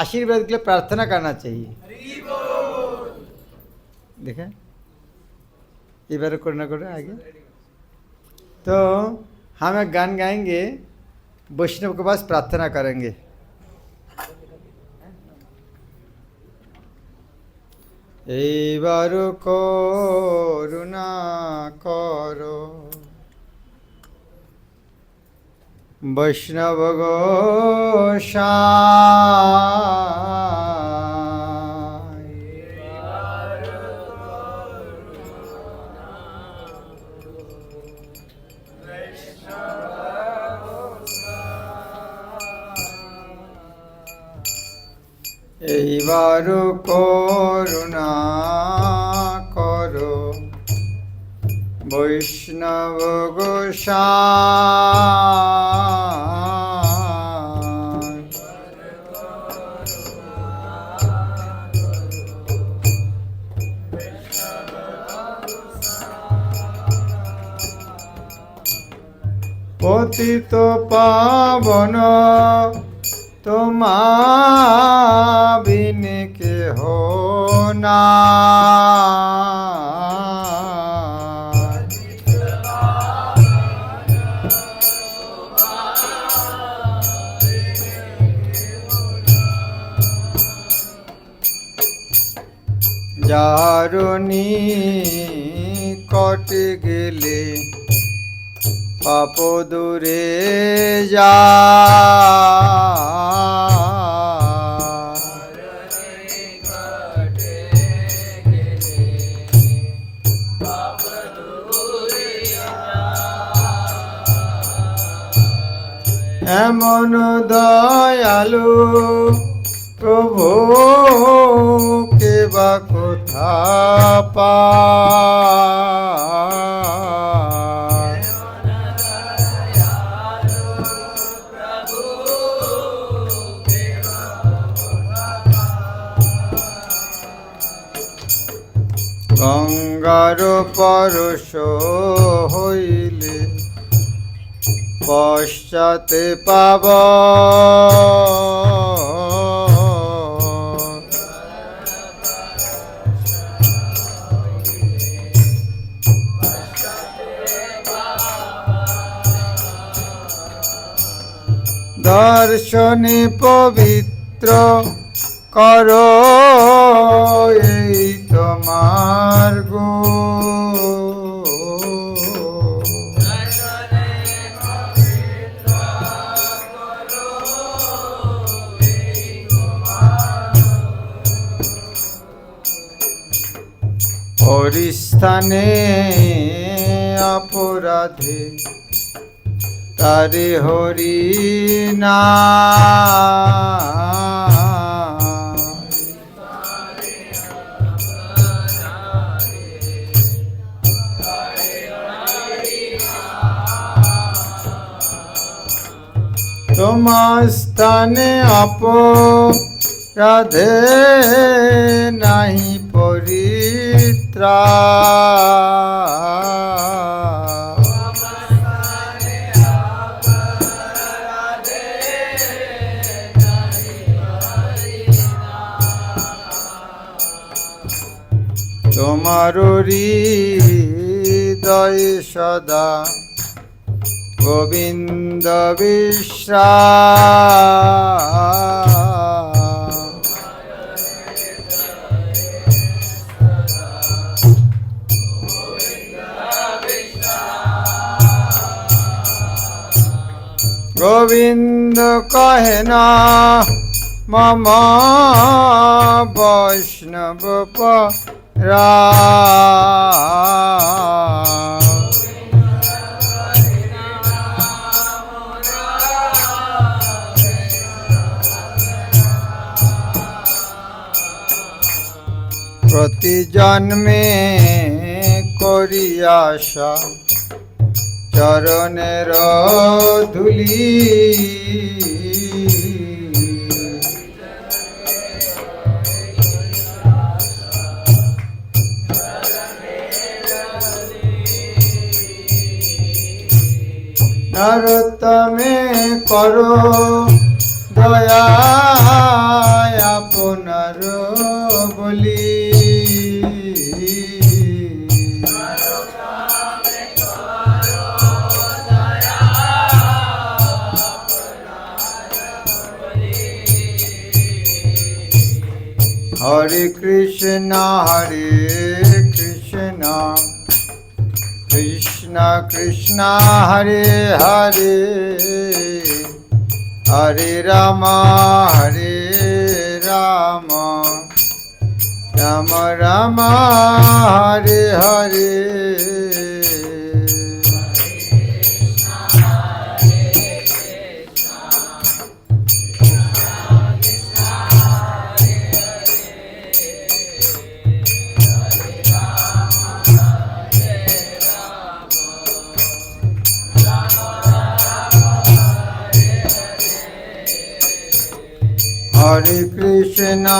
आशीर्वाद के लिए प्रार्थना करना चाहिए। देखें इबार करना करो आगे। तो हम एक गान गाएंगे, वैष्णव के पास प्रार्थना करेंगे। एबारो करुणा करो वैष्णव गोसाई, এইবারও করুণা করো বৈষ্ণব গোসাই, পতিত পাবন তোমার বিনে কেহ নাই, যার নিকটে গেলে পাপ দূরে যায়, এমন দয়ালু প্রভু কে বা কোথা পায়, গঙ্গার পরশ হইলে পশ্চাতে পাব, দর্শনে পবিত্র করো এই তোমার গো, হরিস্থানে অপরাধে তারে হরি না, তোমার স্থানে অপরাধে নাহি পরিত্রাণ, তোমার হৃদয়ে সদা গোবিন্দ বিশ্রাম, গোবিন্দ কহে না মম বৈষ্ণব পরা, প্রতি জন্মে করি আশা চরণের ধুলি, নরোত্তমে করো দয়া আপনার বলি হরে Krishna Krishna Krishna Hare Hare Hare Ram Ram Ram Hare Hare Hare Krishna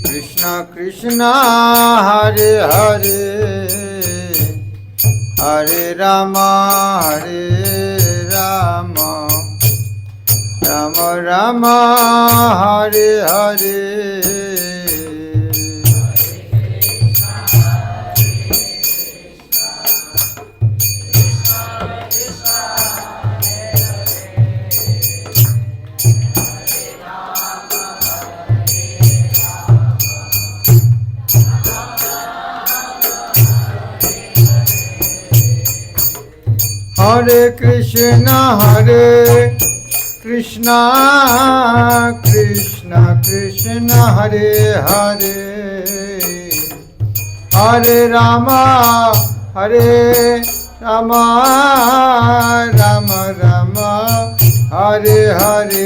Krishna Krishna Hare Hare Hare Rama Rama Rama Hare Hare Hare Krishna Krishna Krishna Hare Hare Hare Rama Rama Rama Hare Hare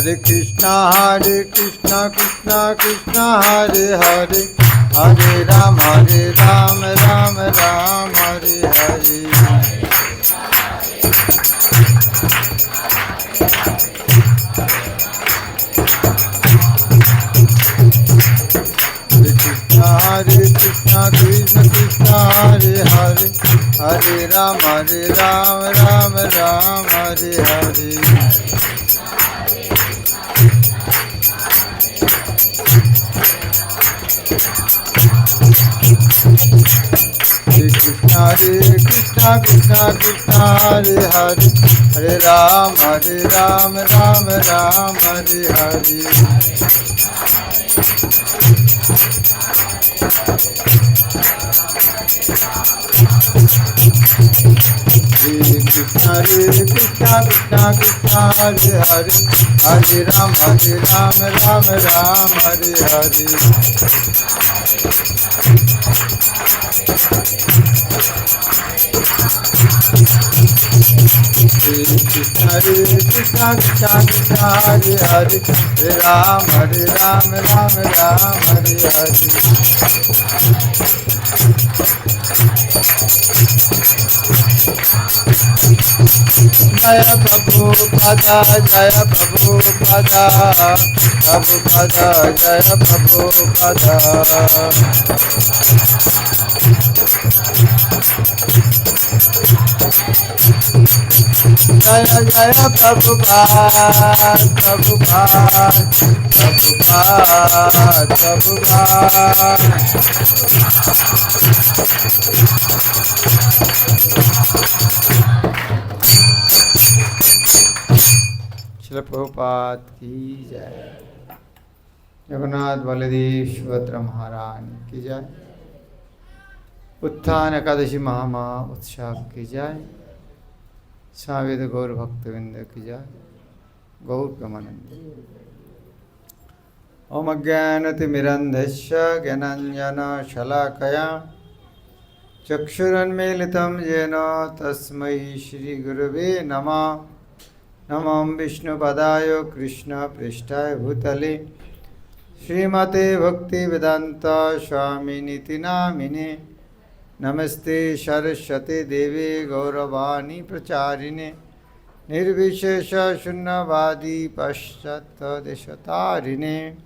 Hare Krishna Krishna Krishna Hare Hare Hare Ram Ram Hare Hare Hare Krishna Krishna Hare Hare Hare Ram Ram Hare Hare Hare Krishna Krishna Hare Hare Hare Ram Ram Hare Hare Krishna Krishna Hare Hare Hare Ram Ram Hare Hare Krishna Krishna Hare Hare Hare Ram Hare Hare Jaya Prabhupada Jaya Prabhupada Jaya Prabhupada Jaya Jaya Prabhupada Srila Prabhupada की जय। जगन्नाथ बलदेव सुभद्र महाराज की जय। उत्थान एकादशी महामा उत्सव की जय। सावेद गौर भक्तवृंद की जय। गौर प्रमानंद। ओम अज्ञानतिमिरन्धस्य ज्ञानाञ्जन शलाकया चक्षुरुन्मीलितं येन तस्मै श्रीगुरवे नमः। नमो विष्णुपदाय कृष्णपृष्ठाय भूतले श्रीमते भक्ति वेदांत स्वामिनीति नामिने। नमस्ते सरस्वती देवी गौरवाणी प्रचारिणे। निर्विशेष शून्यवादी पाश्चात्यदेशतारिणे।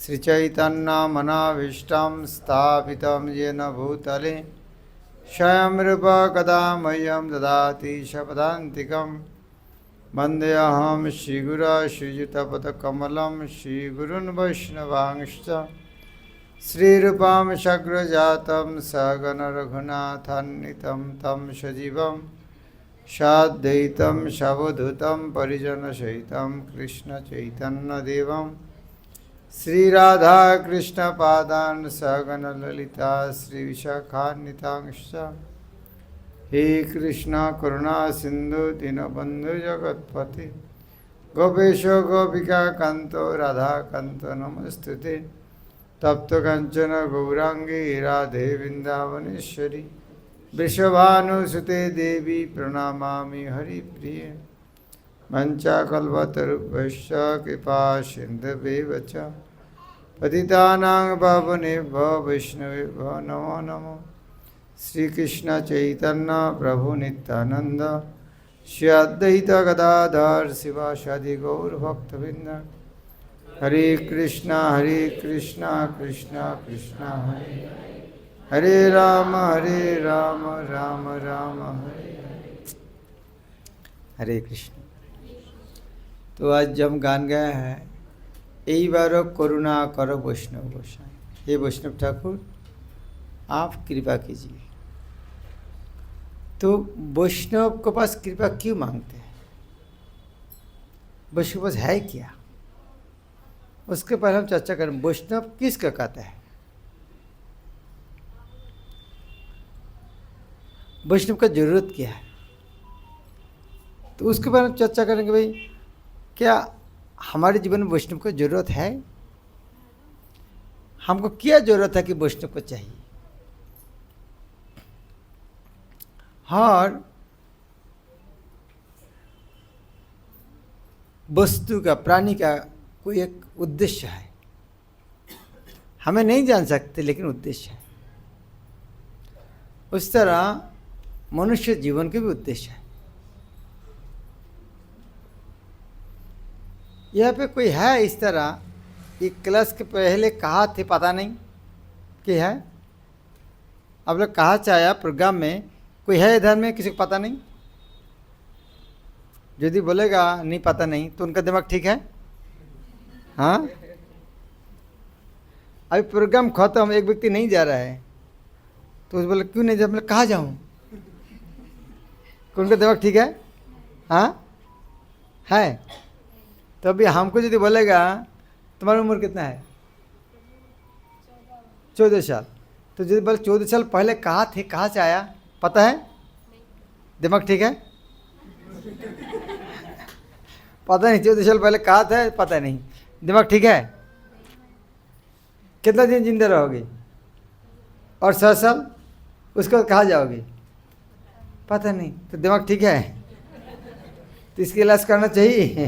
श्रीचैतन्यमनाभीष्टं स्थापितं येन भूतले स्वयं रूप कदा मह्यं ददाति शपदान्तिकं। वन्देऽहं श्रीगुरो श्रीयुतपदकमलं श्रीगुरून् वैष्णवांश्च। श्रीरूपं सग्रजातं सगण रघुनाथान्वितं तं सजीवं साद्वैतं सावधूतं परिजनसहितं कृष्णचैतन्यदेवं श्रीराधा कृष्णपादान् सगण ललिता श्रीविशाखान्वितांश्च। हे कृष्ण करुणा सिंधु दीनबंधु जगत्पते गोपेश गोपिका कांतो राधा कांतो नमस्तुते। तप्त कंचन गौरांगी राधे वृंदावनेश्वरी वृषभानुसुते देवी प्रणमामि हरिप्रिये। वंचाकल्पतरुभ्यश्च कृपा सिन्धुभ्येव च पतितानां पावनेभ्यो वैष्णवेभ्यो नमो नमः। श्री कृष्ण चैतन्य प्रभु नित्यानंद श्री अद्वैत गदाधर शिवासादि गौर भक्तवृंद। हरे कृष्णा कृष्णा कृष्णा हरे हरे राम राम राम हरे हरे कृष्ण। तो आज जब गान गया है यही बारो करुणा करो वैष्णव गोसाई। हे वैष्णव ठाकुर आप कृपा कीजिए। तो वैष्णव के पास कृपा क्यों मांगते हैं? वैष्णव के पास है क्या? उसके पहले हम चर्चा करें वैष्णव किसका कहते हैं। वैष्णव का जरूरत क्या है, तो उसके बारे में चर्चा करेंगे। भाई क्या हमारे जीवन में वैष्णव को जरूरत है? हमको क्या जरूरत है कि वैष्णव को चाहिए? हर वस्तु का प्राणी का कोई एक उद्देश्य है। हमें नहीं जान सकते लेकिन उद्देश्य है। उस तरह मनुष्य जीवन के भी उद्देश्य है। यहाँ पे कोई है इस तरह एक क्लास के पहले कहा थे पता नहीं कि है। अब लोग कहा चाहे प्रोग्राम में कोई है इधर में किसी को पता नहीं? यदि बोलेगा नहीं पता नहीं तो उनका दिमाग ठीक है। हाँ अभी प्रोग्राम खत्म एक व्यक्ति नहीं जा रहा है तो उस बोले क्यों नहीं जा? मतलब कहाँ जाऊँ? उनका दिमाग ठीक है। हाँ है। तो अभी हमको यदि बोलेगा तुम्हारी उम्र कितना है? 14 साल। तो यदि बोले 14 साल पहले कहाँ थे, कहाँ से आया, पता है? दिमाग ठीक है? पता नहीं 14 साल पहले कहाँ था, पता नहीं। दिमाग ठीक है? कितना दिन जिंदा रहोगे? और 100 साल उसके बाद कहाँ जाओगे? पता नहीं। तो दिमाग ठीक है? तो इसकी इलाज करना चाहिए।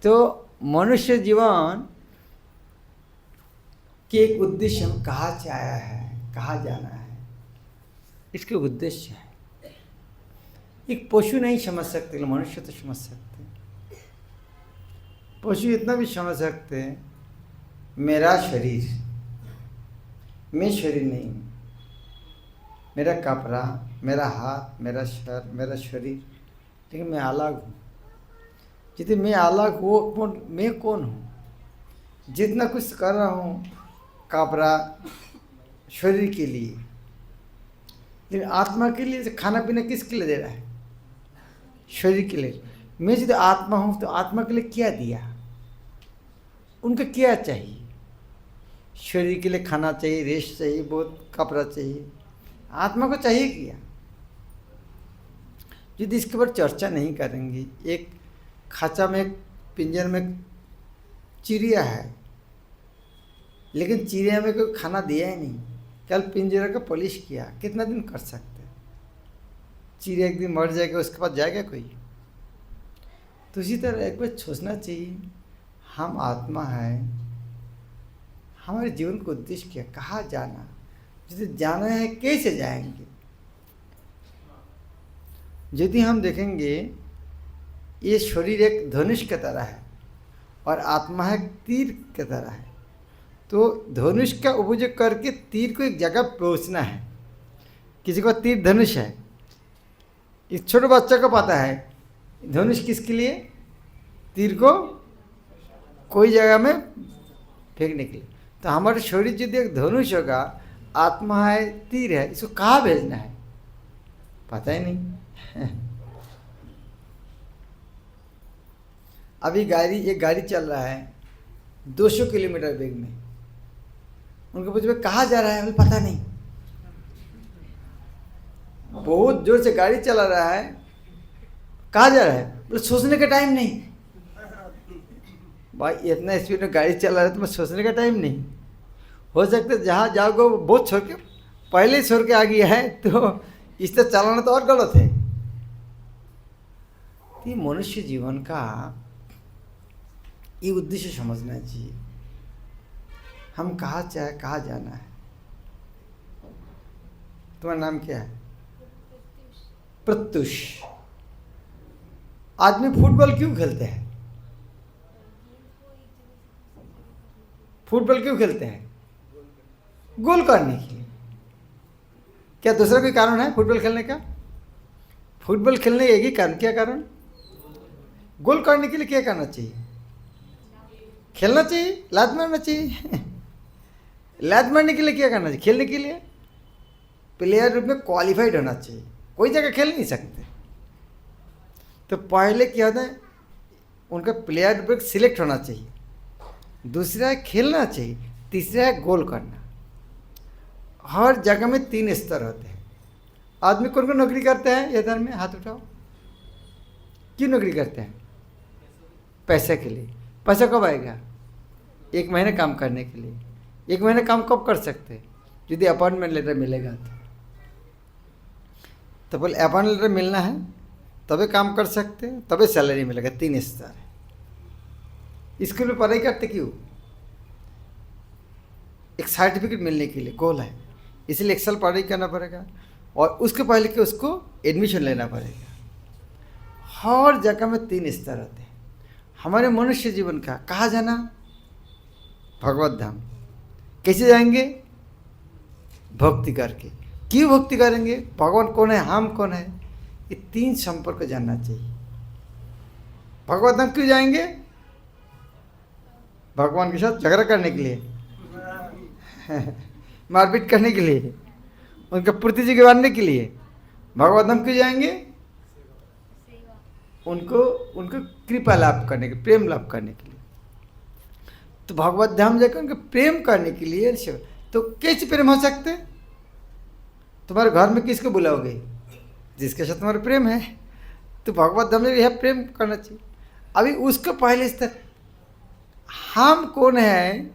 तो मनुष्य जीवन के एक उद्देश्य हम कहाँ से आया है, कहाँ जाना है, इसके उद्देश्य है। एक पशु नहीं समझ सकते लेकिन मनुष्य तो समझ सकते। पशु इतना भी समझ सकते मेरा शरीर, मैं शरीर नहीं हूँ। मेरा कपड़ा, मेरा हाथ, मेरा सर, मेरा शरीर, लेकिन मैं अलग हूँ। यदि मैं अलग हूँ मैं कौन हूँ? जितना कुछ कर रहा हूँ कपड़ा शरीर के लिए, लेकिन आत्मा के लिए खाना पीना किसके लिए दे रहा है? शरीर के लिए। मैं यदि आत्मा हूँ तो आत्मा के लिए क्या दिया? उनका क्या चाहिए? शरीर के लिए खाना चाहिए, रेस्ट चाहिए, बहुत कपड़ा चाहिए। आत्मा को चाहिए क्या? यदि इसके ऊपर चर्चा नहीं करेंगे, एक खांचा में, पिंजर में चिड़िया है, लेकिन चिड़िया में कोई खाना दिया ही नहीं, कल पिंजरा का पॉलिश किया, कितना दिन कर सकते? चिड़िया एक दिन मर जाएगा, उसके बाद जाएगा कोई? तो इसी तरह एक बार सोचना चाहिए हम आत्मा है, हमारे जीवन का उद्देश्य क्या, कहाँ जाना, जिसे जाना है कैसे जाएंगे। यदि हम देखेंगे ये शरीर एक धनुष की तरह है और आत्मा है तीर की तरह है, तो धनुष का उपयोग करके तीर को एक जगह पहुंचना है। किसी को तीर धनुष है, इस छोटे बच्चे को पता है धनुष किसके लिए, तीर को कोई जगह में फेंकने के लिए। तो हमारे शरीर यदि एक धनुष होगा, आत्मा है तीर है, इसको कहाँ भेजना है पता ही नहीं। अभी एक गाड़ी चल रहा है 200 किलोमीटर वेग में, उनको पूछे कहाँ जा रहा है, बोले पता नहीं। बहुत जोर से गाड़ी चला रहा है, कहाँ जा रहा है, बोले सोचने का टाइम नहीं। भाई इतना स्पीड में गाड़ी चला रहा है, तुम्हें सोचने का टाइम नहीं। हो सकता है जहाँ जाओगे बहुत छोड़ के पहले ही छोड़ के आ गया है, तो इस तरह चलाना तो और गलत है। ये मनुष्य जीवन का ये उद्देश्य समझना चाहिए, हम कहाँ जाना है। तुम्हारा नाम क्या है? प्रत्युष। आदमी फुटबॉल क्यों खेलते हैं? फुटबॉल क्यों खेलते हैं? गोल करने के लिए। क्या दूसरा कोई कारण है फुटबॉल खेलने का? फुटबॉल खेलने एक ही कारण, क्या कारण? गोल करने के लिए क्या करना चाहिए? खेलना चाहिए, लात मारना चाहिए। लात मारने के लिए क्या करना चाहिए? खेलने के लिए प्लेयर रूप में क्वालिफाइड होना चाहिए, कोई जगह खेल नहीं सकते। तो पहले क्या होता है, उनका प्लेयर रूप में सिलेक्ट होना चाहिए, दूसरा है खेलना चाहिए, तीसरा है गोल करना। हर जगह में 3 स्तर होते हैं। आदमी कौन कौन नौकरी करते हैं? ये धर्म में हाथ उठाओ। क्यों नौकरी करते हैं? पैसे के लिए। पैसा कब आएगा? 1 महीने काम करने के लिए। 1 महीने काम कब कर सकते हैं? यदि अपॉइंटमेंट लेटर मिलेगा तो बोले अपॉइंटमेंट लेटर मिलना है तभी काम कर सकते हैं, तभी सैलरी मिलेगा। 3 स्तर है। स्कूल में पढ़ाई करते क्यों? एक सर्टिफिकेट मिलने के लिए, गोल है, इसलिए 1 साल पढ़ाई करना पड़ेगा और उसके पहले कि उसको एडमिशन लेना पड़ेगा। हर जगह में 3 स्तर होते हैं। हमारे मनुष्य जीवन का कहाँ जाना? भगवत धाम। कैसे जाएंगे? भक्ति करके। क्यों भक्ति करेंगे? भगवान कौन है, हम कौन है, ये 3 संपर्क जानना चाहिए। भगवत धाम क्यों जाएंगे? भगवान के साथ झगड़ा करने के लिए, मारपीट करने के लिए, उनका प्रतिजी मारने के लिए। भगवत धाम क्यों जाएंगे? उनको कृपा लाभ करने के, प्रेम लाभ करने के लिए। तो भगवत धाम जाकर उनको प्रेम करने के लिए। तो कैसे प्रेम हो सकते? तुम्हारे घर में किसको बुलाओगे? जिसके साथ तुम्हारा प्रेम है। तो भगवत धाम में यह प्रेम करना चाहिए। अभी उसको पहले स्तर, हम कौन है,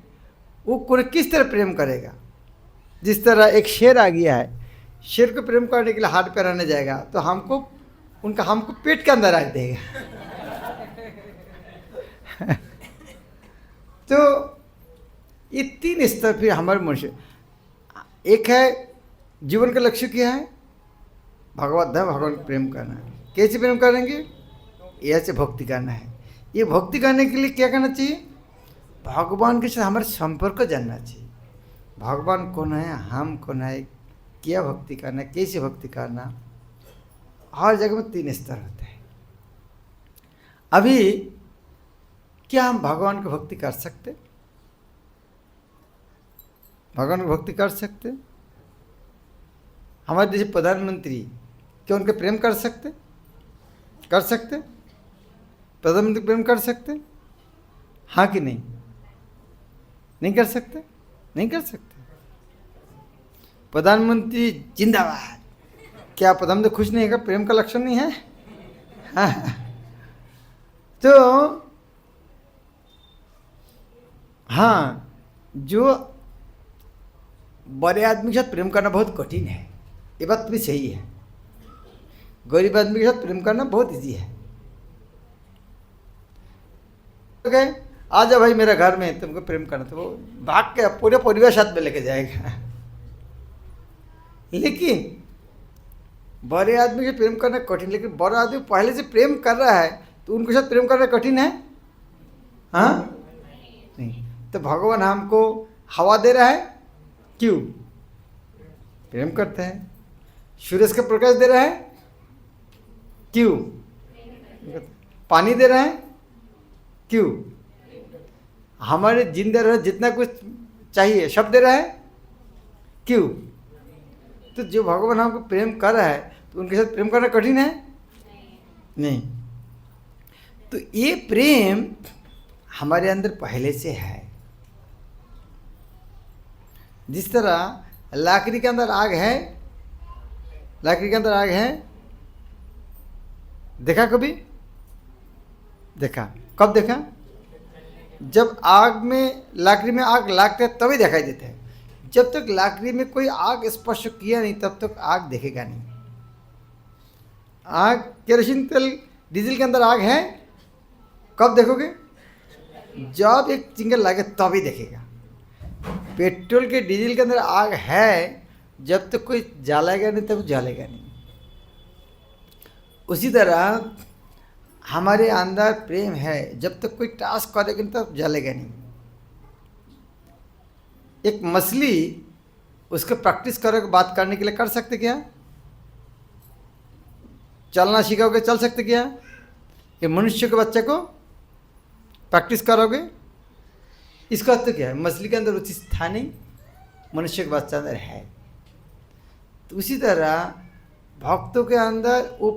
वो कौन किस तरह प्रेम करेगा। जिस तरह एक शेर आ गया है, शेर को प्रेम करने के लिए हाथ पैराने जाएगा तो हमको पेट के अंदर रख देगा। तो ये 3 स्तर फिर हमारे मनुष्य। एक है जीवन का लक्ष्य क्या है? भगवत धाम, भगवान को प्रेम करना है। कैसे प्रेम करेंगे? ऐसे भक्ति करना है। ये भक्ति करने के लिए क्या करना चाहिए? भगवान के साथ हमारे संपर्क जानना चाहिए। भगवान कौन है, हम कौन है, क्या भक्ति करना, कैसे भक्ति करना। हर जगह में 3 स्तर होते हैं। अभी क्या हम भगवान की भक्ति कर सकते? भगवान की भक्ति कर सकते? हमारे देश प्रधानमंत्री, क्या उनके प्रेम कर सकते? कर सकते? प्रधानमंत्री प्रेम कर सकते? हाँ कि नहीं? नहीं कर सकते? नहीं कर सकते। प्रधानमंत्री जिंदाबाद। क्या प्रधानमंत्री खुश नहीं है? प्रेम का लक्षण नहीं है? हाँ। तो हाँ, जो बड़े आदमी के साथ प्रेम करना बहुत कठिन है, ये बात भी सही है। गरीब आदमी के साथ प्रेम करना बहुत इजी है। ओके, आ जा भाई मेरा घर में, तुमको प्रेम करना, तो वो भाग के पूरे परिवार साथ में लेके जाएगा। लेकिन बड़े आदमी से प्रेम करना कठिन, लेकिन बड़ा आदमी पहले से प्रेम कर रहा है तो उनके साथ प्रेम करना कठिन है? हाँ नहीं। तो भगवान हमको हवा दे रहा है, क्यों? प्रेम करते हैं। सूरज का प्रकाश दे रहा है, क्यों? पानी दे रहा है, क्यों? हमारे जिंदा रह जितना कुछ चाहिए सब दे रहा है, क्यों? तो जो भगवान हमको प्रेम कर रहा है तो उनके साथ प्रेम करना कठिन है? नहीं। तो ये प्रेम हमारे अंदर पहले से है। जिस तरह लकड़ी के अंदर आग है, लकड़ी के अंदर आग है, देखा कभी? देखा कब देखा? जब आग में, लकड़ी में आग लागते है तभी दिखाई देते हैं। जब तक लकड़ी में कोई आग स्पर्श किया नहीं तब तक आग देखेगा नहीं। आग, केरोसिन तेल, डीजल के अंदर आग है, कब देखोगे? जब एक चिंगारी लगे तभी देखेगा। पेट्रोल के, डीजल के अंदर आग है, जब तक कोई जलाएगा नहीं तब जलेगा नहीं। उसी तरह हमारे अंदर प्रेम है, जब तक कोई टास्क करेगा नहीं तब जलेगा नहीं। एक मछली, उसको प्रैक्टिस करोगे बात करने के लिए, कर सकते क्या? चलना सीखोगे, चल सकते क्या? ये मनुष्य के बच्चे को प्रैक्टिस करोगे, इसका अर्थ क्या है? मछली के अंदर उचित था नहीं, मनुष्य के बच्चे अंदर है। तो उसी तरह भक्तों के अंदर वो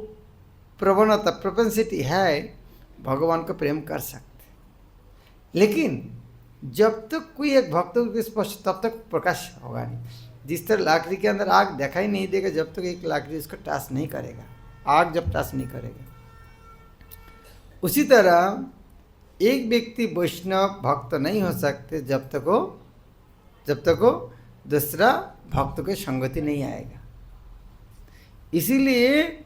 प्रवणता, प्रोपेंसिटी है, भगवान को प्रेम कर सकते। लेकिन जब तक कोई एक भक्त को स्पर्श, तब तक प्रकाश होगा नहीं। जिस तरह लकड़ी के अंदर आग दिखाई नहीं देगा जब तक एक लकड़ी उसको टच नहीं करेगा, आग जब टच नहीं करेगा। उसी तरह एक व्यक्ति वैष्णव भक्त नहीं हो सकते जब तक वो दूसरा भक्त के संगति नहीं आएगा। इसीलिए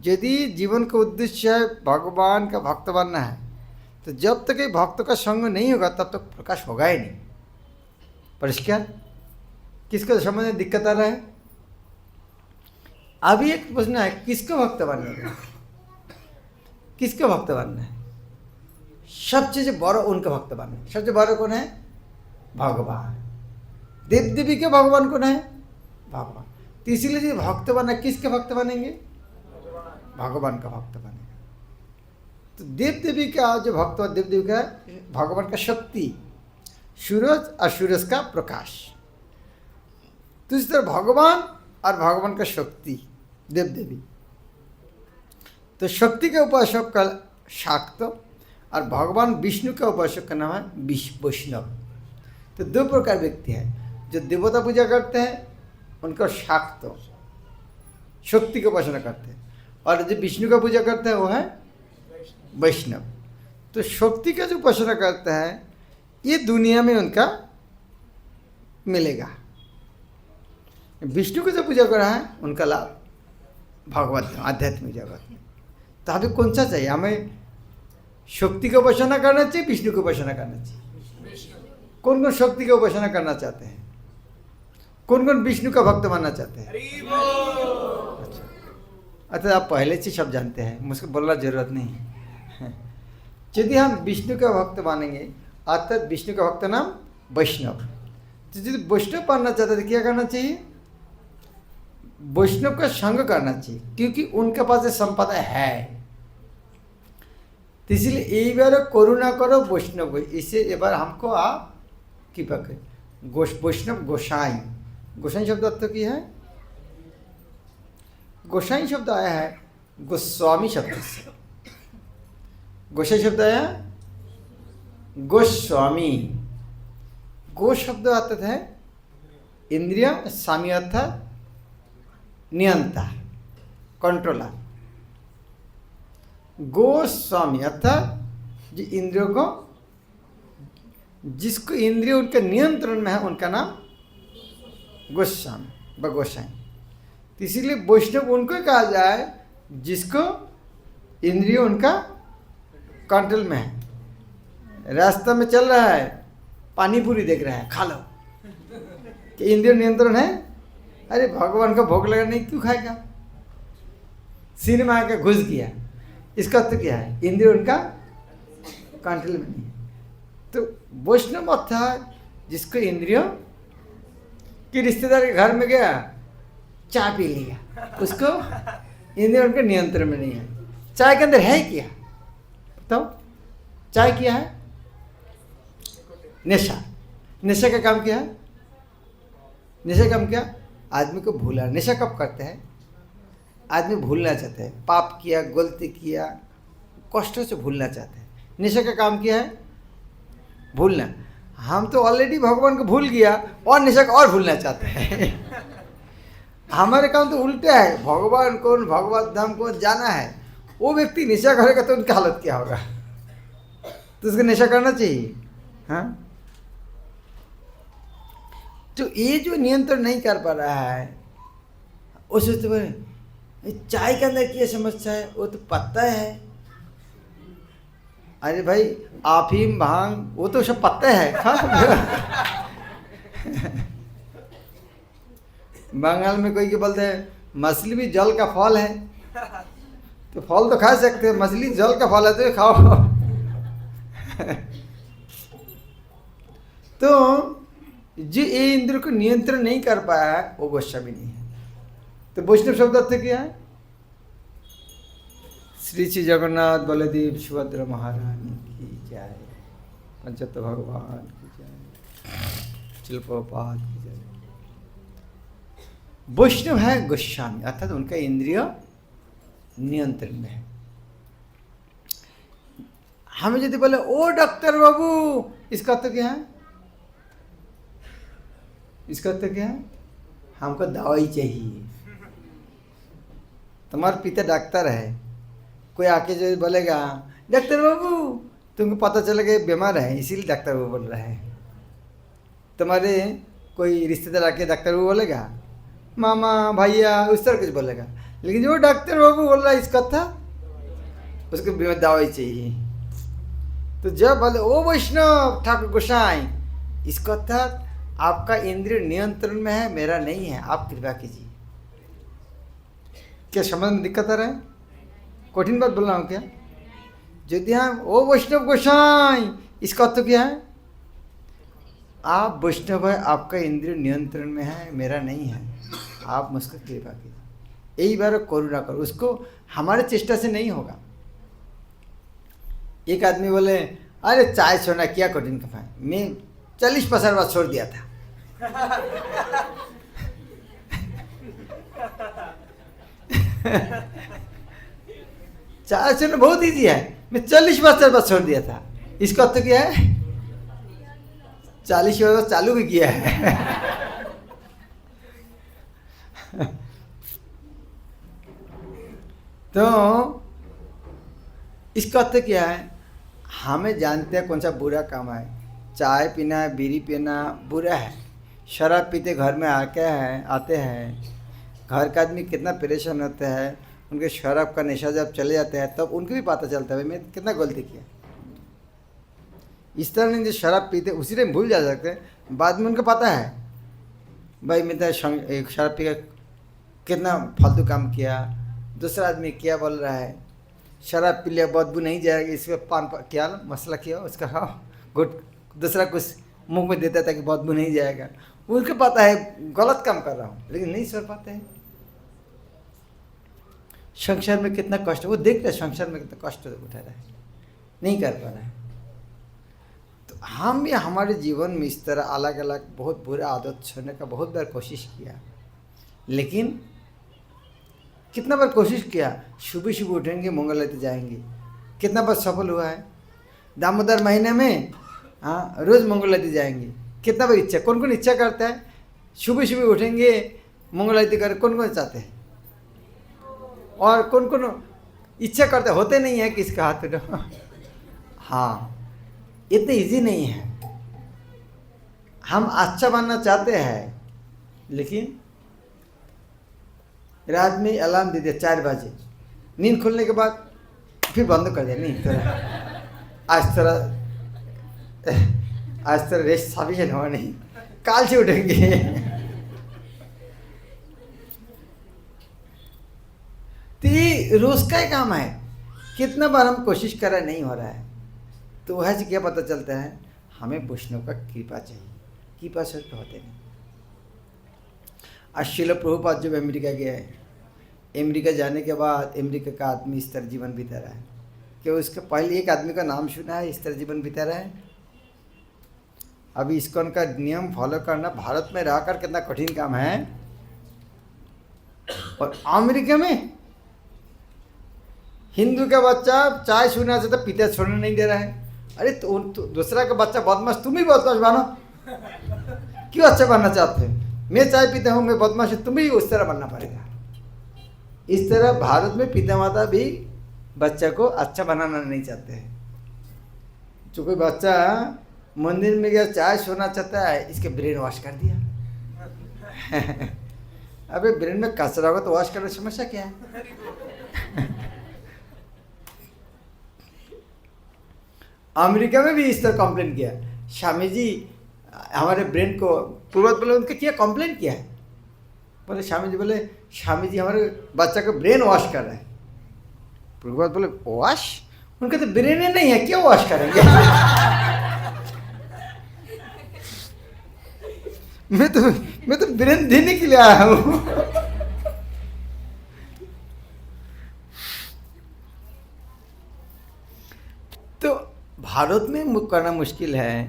यदि जीवन का उद्देश्य है भगवान का भक्त बनना है, तो जब तक एक भक्त का संग नहीं होगा तब तक प्रकाश होगा ही नहीं। परिष्कार किसको समझ में दिक्कत आ रहा है? अभी एक प्रश्न है, किसको भक्त बनना है? किसको भक्त बनना है? सबसे बड़ा उनका भक्त बनना है। सबसे बड़ा कौन है? भगवान। देव देवी के भगवान कौन है? भगवान। तो इसीलिए भक्त बनना, किसके भक्त बनेंगे? भगवान का भक्त बनेगा। तो देव देवी का जो भक्त, देव देवी का भगवान का शक्ति, सूरज और सूरज का प्रकाश। तो इस तरह भगवान और भगवान का शक्ति, देव देवी। तो शक्ति के उपासक का शाक्त और भगवान विष्णु का उपासक का नाम है वैष्णव। तो दो प्रकार व्यक्ति हैं। जो देवता पूजा करते हैं उनका शाक्त, शक्ति की उपासना करते हैं, और जो विष्णु का पूजा करते हैं वो है वैष्णव। तो शक्ति का जो उपासना करते हैं ये दुनिया में उनका मिलेगा। विष्णु को जो पूजा कर रहा है उनका लाभ भगवत आध्यात्मिक जगत में। तो हमें कौन सा चाहिए? हमें शक्ति की उपासना करना चाहिए, विष्णु की उपासना करना चाहिए? कौन कौन शक्ति की उपासना करना चाहते हैं? कौन कौन विष्णु का भक्त बनना चाहते हैं? अच्छा, आप पहले से सब जानते हैं, मुझको बोलना जरूरत नहीं है। यदि हम विष्णु का भक्त मानेंगे अर्थात विष्णु का भक्त नाम वैष्णव। तो यदि वैष्णव बनना चाहते तो क्या करना चाहिए? वैष्णव का संग करना चाहिए, क्योंकि उनके पास संपदा है। तो इसलिए एक बार करुणा करो वैष्णव को। इसे एक बार हमको आप कृपा करें। वैष्णव गोसाई, गोसाई शब्द अर्थ की है? गोसाई शब्द आया है गोस्वामी शब्द से। गोसाई शब्द आया गोस्वामी। गो शब्द अर्थ है इंद्रिय, स्वामी अर्थ नियंता, कंट्रोलर। गोस्वामी अर्थात जो इंद्रियों को, जिसको इंद्रिय उनके नियंत्रण में है उनका नाम गोस्वामी व गोसाई। तो इसीलिए वैष्णव उनको कहा जाए जिसको इंद्रिय उनका कंट्रोल में है। रास्ता में चल रहा है, पानी पूरी देख रहा है, खा लो। कि इंद्रिय नियंत्रण है? अरे भगवान का भोग लगा नहीं, क्यों खाएगा? सिनेमा आके घुस गया, इसका तो क्या है? इंद्रिय उनका कंट्रोल में नहीं है। तो वैष्णव मत था जिसको इंद्रियों कि रिश्तेदार के घर में गया, चाय पी लिया, उसको इंद्रिय उनके नियंत्रण में नहीं है। चाय के अंदर है क्या? बताओ, चाय क्या है? नशा। नशा का काम क्या है? नशा का काम क्या? आदमी को भूला। नशा कब करते हैं? आदमी भूलना चाहते हैं, पाप किया, गलती किया, कष्टों से भूलना चाहते हैं। नशा का काम क्या है? भूलना। हम तो ऑलरेडी भगवान को भूल गया और नशा को और भूलना चाहते हैं। हमारे काम तो उल्टा है, भगवान कौन, भगवत धाम को जाना है। वो व्यक्ति नशा करेगा तो उनकी हालत क्या होगा? तो उसको नशा करना चाहिए। हाँ, तो ये जो नियंत्रण नहीं कर पा रहा है, वो सोचते बोले चाय के अंदर क्या समस्या है? वो तो पत्ता है। अरे भाई, अफीम, भांग, वो तो सब पत्ते हैं। बंगाल में कोई के बोलते हैं मछली भी जल का फल है, तो फल तो खा सकते हैं, मछली जल का फल है तो खाओ। तो जो ये इंद्र को नियंत्रण नहीं कर पाया वो गोस्वामी नहीं है। तो वैष्णव शब्द अर्थ क्या है? श्री श्री जगन्नाथ बलदेव सुभद्रा महारानी की जय, पंचतत्व भगवान की जय, शिल प्रभुपाद की जय। वैष्णव है गोस्वामी, अर्थात उनका इंद्रिय नियंत्रण में है। हमें यदि बोले ओ डॉक्टर बाबू, इसका तो क्या है? इसका तो क्या है? हमको दवाई चाहिए। तुम्हारे पिता डॉक्टर है, कोई आके जो बोलेगा डॉक्टर बाबू, तुमको पता चलेगा बीमार है इसीलिए डॉक्टर बाबू बोल रहा है। तुम्हारे कोई रिश्तेदार आके डॉक्टर बाबू बोलेगा, मामा भैया, उस तरह कुछ बोलेगा। लेकिन जो डॉक्टर बाबू बोल रहा है इसका था, उसको दवाई चाहिए। तो जब बोले ओ वैष्णव ठाकुर गोसाई, इसका था आपका इंद्रिय नियंत्रण में है, मेरा नहीं है, आप कृपा कीजिए। क्या समझ में दिक्कत आ रहा है? कठिन बात बोल रहा हूँ क्या? यदि हम ओ वैष्णव गोसाई, इसका अर्थ क्या है? आप वैष्णव है, आपका इंद्रिय नियंत्रण में है, मेरा नहीं है, आप मुझको कृपा कीजिए। यही बार करुणा करो। उसको हमारे चेष्टा से नहीं होगा। एक आदमी बोले अरे चाय छोड़ना क्या कठिन कथा है, मैं 40% बाद छोड़ दिया था। चाय छोड़ना बहुत इजी है, मैं 40% बाद छोड़ दिया था। इसका अर्थ क्या है? 40% चालू भी किया है। तो इसका अर्थ क्या है? हमें जानते हैं कौन सा बुरा काम है। चाय पीना, बीड़ी पीना बुरा है। शराब पीते घर में आते हैं, घर का आदमी कितना परेशान होता है। उनके शराब का नशा जब चले जाते हैं तब उनको भी पता चलता है भाई मैं कितना गलती किया। इस तरह नहीं जो शराब पीते उसी टाइम भूल जा सकते हैं, बाद में उनको पता है भाई मैं तो शराब पी कर कितना फालतू काम किया। दूसरा आदमी क्या बोल रहा है, शराब पी लिया बदबू नहीं जाएगी, इसमें पान क्या मसला किया उसका, हाँ गुड। दूसरा कुछ मुंह में देता था कि बदबू नहीं जाएगा। उनको पता है गलत काम कर रहा हूँ, लेकिन नहीं छोड़ पाते हैं। संसार में कितना कष्ट, वो देख रहे संसार में कितना कष्ट उठा रहा है, नहीं कर पा रहा है। तो हम भी हमारे जीवन में इस तरह अलग अलग बहुत बुरा आदत छोड़ने का बहुत बार कोशिश किया, लेकिन कितना बार कोशिश किया। सुबह सुबह उठेंगे मंगल लेते जाएंगे, कितना बार सफल हुआ है। दामोदर महीने में हाँ रोज़ मंगल लेते जाएंगे, कितना बार इच्छा। कौन कौन इच्छा करता है सुबह सुबह उठेंगे मंगल लेते कर? कौन कौन चाहते हैं? और कौन कौन इच्छा करते होते नहीं है किसका हाथ पे? हाँ, इतना इजी नहीं है। हम अच्छा बनना चाहते हैं, लेकिन रात में अलार्म दे दिया 4 बजे, नींद खुलने के बाद फिर बंद कर दिया, नहीं थोड़ा आज थोड़ा आज तो रेस्ट सफिशिएंट हुआ नहीं, काल से उठेंगे। तो ये रोज का ही काम है, कितना बार हम कोशिश कर रहे नहीं हो रहा है। तो वह से क्या पता चलता है, हमें वैष्णव का कृपा चाहिए, कृपा से तो होते नहीं। आज श्रील प्रभुपाद जब अमेरिका गया है, अमेरिका जाने के बाद अमेरिका का आदमी इस तरह जीवन बिता रहा है। क्या उसके पहले एक आदमी का नाम सुना है इस तरह जीवन बिता रहा है? अभी इस्कॉन का नियम फॉलो करना भारत में रहकर कितना कठिन काम है, और अमेरिका में हिंदू का बच्चा चाय छूना चाहता तो पिता छोड़ने नहीं दे रहा है। अरे तो दूसरा का बच्चा बदमाश, तुम ही बदमाश बनो, क्यों अच्छा बनना चाहते हो? मैं चाय पीता हूँ, मैं बदमाश हूँ, तुम्हें उस तरह बनना पड़ेगा। इस तरह भारत में पिता माता भी बच्चा को अच्छा बनाना नहीं चाहते हैं। जो कोई बच्चा मंदिर में गया चाय सोना चाहता है, इसके ब्रेन वॉश कर दिया। अबे ब्रेन में कचरा होगा तो वॉश करने समस्या क्या है? अमेरिका में भी इस तरह कंप्लेन किया, स्वामी जी हमारे ब्रेन को, पूर्वज बोले उनके क्या कंप्लेन किया है? बोले स्वामी जी, बोले स्वामी जी हमारे बच्चा को ब्रेन वॉश कर रहे हैं। पूर्वज बोले वॉश? उनके तो ब्रेन ही नहीं है, क्यों वॉश करेंगे? मैं तो ब्रेन देने के लिए आया हूँ। तो भारत में करना मुश्किल है।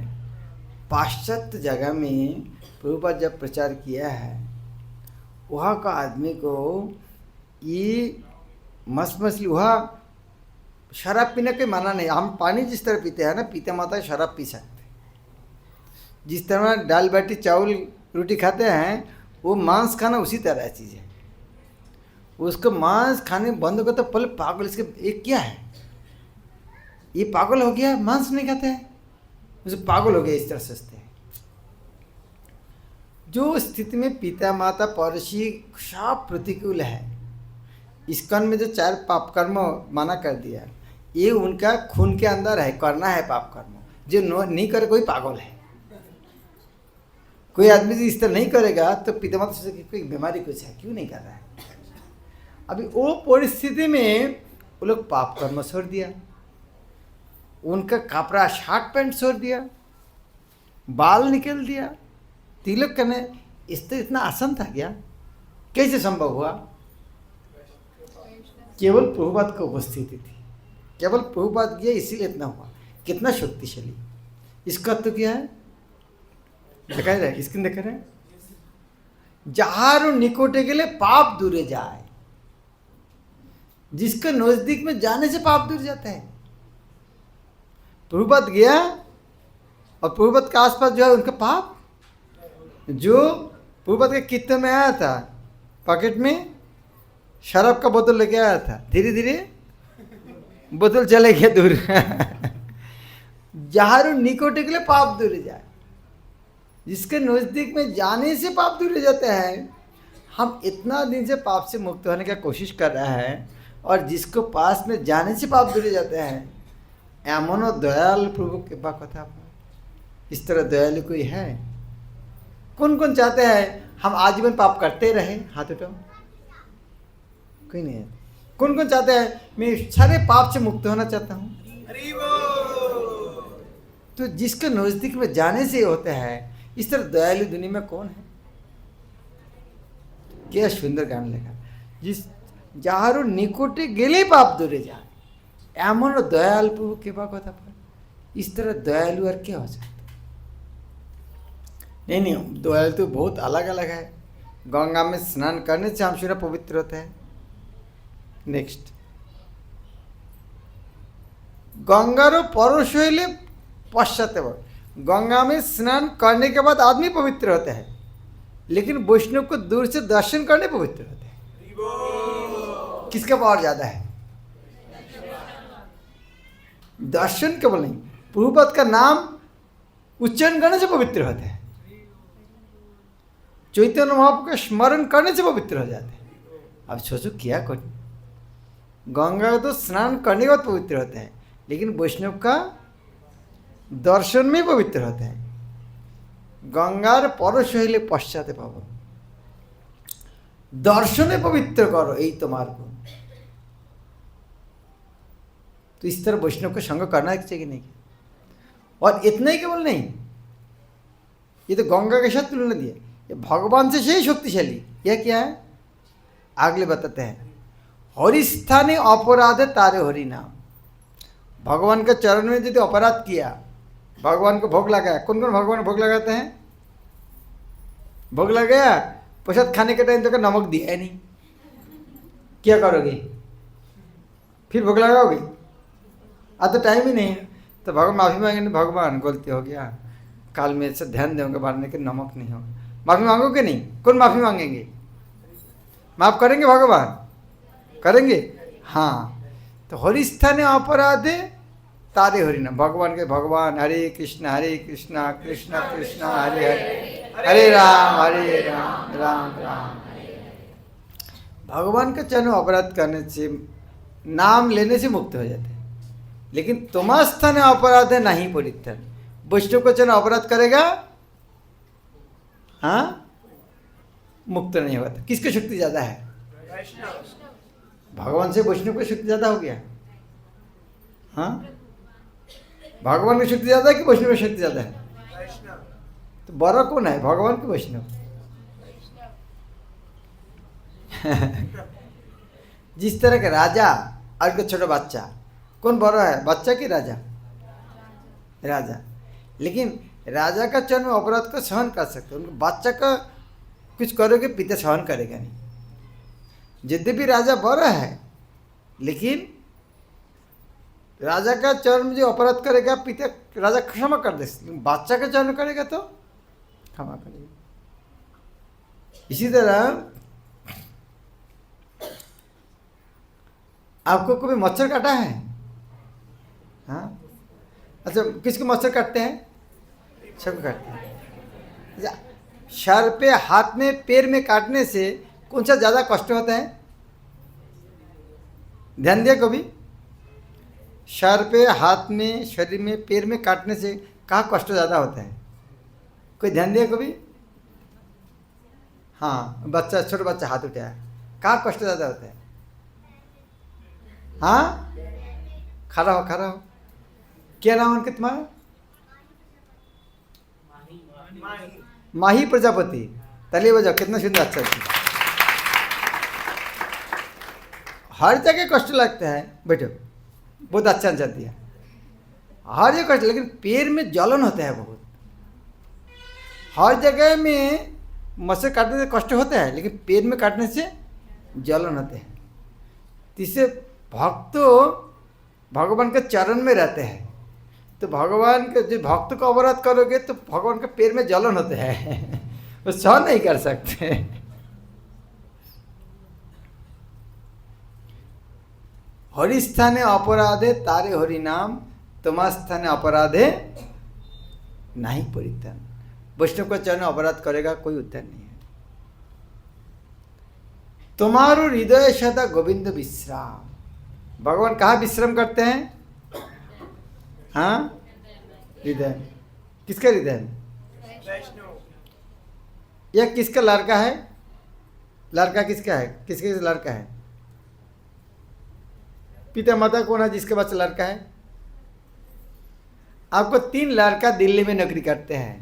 पाश्चात्य जगह में प्रभुपाद जब प्रचार किया है, वहाँ का आदमी को ये मस्त मछली, वहाँ शराब पीने के माना नहीं। हम पानी जिस तरह पीते हैं ना, पिता माता शराब पी सकते। जिस तरह दाल बाटी चावल रोटी खाते हैं, वो मांस खाना उसी तरह चीज़ है। उसको मांस खाने बंद करते पहले पागल, इसके एक क्या है, ये पागल हो गया, मांस नहीं खाते हैं, उसे पागल हो गया, इस तरह सोचते हैं। जो स्थिति में पिता माता पड़ोसी सब प्रतिकूल है, इस्कॉन में जो 4 पाप कर्म माना कर दिया, ये उनका खून के अंदर है, करना है पाप कर्म। जो नहीं करे कोई पागल है। कोई आदमी इस तरह नहीं करेगा तो पिता माता सोचेंगे कोई बीमारी कुछ है, क्यों नहीं कर रहा है। अभी वो परिस्थिति में वो लोग पाप कर्म छोड़ दिया, उनका कपड़ा शर्ट पैंट छोड़ दिया, बाल निकल दिया, तिलक करने, इस तो इतना आसान था क्या? कैसे संभव हुआ? केवल प्रभुपाद की उपस्थिति थी, केवल प्रभुपाद किया इसीलिए इतना हुआ। कितना शक्तिशाली इसका तो क्या है, देखा रहे, इसकी देख रहे, जहारो निकोटे के लिए पाप दूर जाए, जिसके नजदीक में जाने से पाप दूर जाता है। प्रभुपाद गया और प्रभुपाद के आसपास जो है उनका पाप, जो प्रभुपाद के कीर्तन में आया था, पॉकेट में शराब का बोतल लेके आया था, धीरे धीरे बोतल चले गया दूर। जहारो निकोटे के लिए पाप दूर जाए, जिसके नजदीक में जाने से पाप दूर जाते हैं। हम इतना दिन से पाप से मुक्त होने की कोशिश कर रहे हैं, और जिसको पास में जाने से पाप दूर जाते हैं। एमनो दयाल प्रभु कृपा कथा, इस तरह दयालु कोई है? कौन कौन चाहते हैं हम आजीवन पाप करते रहे? हाथ उठाओ, कोई नहीं है। कौन कौन चाहते हैं मैं सारे पाप से मुक्त होना चाहता हूँ? तो जिसके नजदीक में जाने से होते हैं, इस तरह दयालु दुनिया में कौन है? क्या सुंदर गान लिखा, जिस যাহারও নিকটে গেলে पाप दूरे जाए, एमन दयाल प्रभु कृपा कथा पर। इस तरह दयालु और क्या हो सकता? नहीं, दयालु तो बहुत अलग अलग है। गंगा में स्नान करने से हम सूर्य पवित्र होते हैं। नेक्स्ट, गंगारो परश हইলে पश्चाते, गंगा में स्नान करने के बाद आदमी पवित्र होते हैं, लेकिन वैष्णव को दूर से दर्शन करने पवित्र होते हैं। किसका पावर ज्यादा है? दर्शन केवल नहीं, प्रभुपाद का नाम उच्चारण करने से पवित्र होते हैं। चैतन्य महाप्रभु का स्मरण करने से पवित्र हो जाते हैं। अब सोचो क्या कर, गंगा तो स्नान करने के बाद पवित्र होते हैं, लेकिन वैष्णव का दर्शन में पवित्र होते हैं। गंगार परश हইলে पश्चाते पाबो, दर्शने पवित्र करो यही तुम्हार गुण। तो इस तरह वैष्णव को संग करना चाहिए नहीं। और इतना ही केवल नहीं, ये तो गंगा के साथ तुलना दिया, ये भगवान से ही शक्तिशाली। यह क्या है अगले बताते हैं। हरिस्थाने अपराधे तारे हरि नाम। भगवान के चरण में यदि अपराध किया, भगवान को भोग लगाया, कौन कौन भगवान को भोग लगाते हैं? भोग लगाया, प्रसाद खाने के टाइम तक नमक दिया है नहीं, क्या करोगे? फिर भोग लगाओगे? अब तो टाइम ही नहीं है, तो भगवान माफ़ी मांगेंगे, भगवान गलती हो गया, काल में से ध्यान देंगे मारने के नमक नहीं होगा। माफ़ी मांगोगे नहीं? कौन माफ़ी मांगेंगे? माफ़ करेंगे भगवान? करेंगे? हाँ। तो हरिस्थाने अपराधे तारे हरि नाम। भगवान के भगवान हरे कृष्णा कृष्णा कृष्णा हरे हरे, हरे राम राम राम। भगवान के चरण अपराध करने से, नाम लेने से मुक्त हो जाते हैं। लेकिन तुम्हारे स्थान अपराध है नहीं परित्याग। वैष्णव को चरण अपराध करेगा, हाँ, मुक्त नहीं होता। किसकी शक्ति ज्यादा है? भगवान से वैष्णव की शक्ति ज्यादा हो गया। हाँ, भगवान की शक्ति ज्यादा है कि वैष्णव की शक्ति ज्यादा है? तो बड़ा कौन है, भगवान की वैष्णव? जिस तरह के राजा और एक छोटा बच्चा, कौन बड़ा है, बच्चा की राजा? राजा। लेकिन राजा का चरण में अपराध को सहन कर सकते, उनको बच्चा का कुछ करोगे पिता सहन करेगा नहीं। यद्यपि राजा बड़ा है, लेकिन राजा का चरण में जो अपराध करेगा पिता, राजा क्षमा कर दे, बच्चा का चरण करेगा तो क्षमा करेगा। इसी तरह आपको कभी मच्छर काटा है? हाँ, अच्छा, किसको मच्छर काटते हैं? सबको काटते हैं। सर पे, हाथ में, पैर में काटने से कौन सा ज़्यादा कष्ट होता है? ध्यान दिया कभी? सर पे, हाथ में, शरीर में, पैर में काटने से कहाँ कष्ट ज़्यादा होता है? कोई ध्यान दिया कभी? हाँ, बच्चा, छोटा बच्चा हाथ उठाया, कहाँ कष्ट ज़्यादा होता है? हाँ, खड़ा हो, खड़ा हो। क्या नाम उनके तुम्हारा? माही प्रजापति। ताली बजाओ, कितना सुंदर, अच्छा। हर जगह कष्ट लगता है, बैठो, बहुत अच्छा आंसर दिया। हर जगह कष्ट, लेकिन पैर में जलन होता है बहुत। हर जगह में मच्छर काटने से कष्ट होता है, लेकिन पैर में काटने से जलन होते हैं। इससे भक्त भगवान के चरण में रहते हैं, तो भगवान के जो भक्त को अपराध करोगे तो भगवान के पैर में जलन होते हैं, वो सहन नहीं कर सकते। हरि स्थाने अपराधे तारे हरि नाम, तुम्हारे स्थाने अपराधे नहीं परित्याग। वैष्णव का चरण अपराध करेगा कोई उद्धार नहीं है। तुम्हारो हृदय सदा गोविंद विश्राम। भगवान कहाँ विश्राम करते हैं? हाँ, हृदय। किसका हृदय? यह किसका लड़का है? लड़का किसका है? किसके लड़का है? पिता माता कौन है जिसके बच्चा लड़का है? आपको 3 लड़का दिल्ली में नौकरी करते हैं।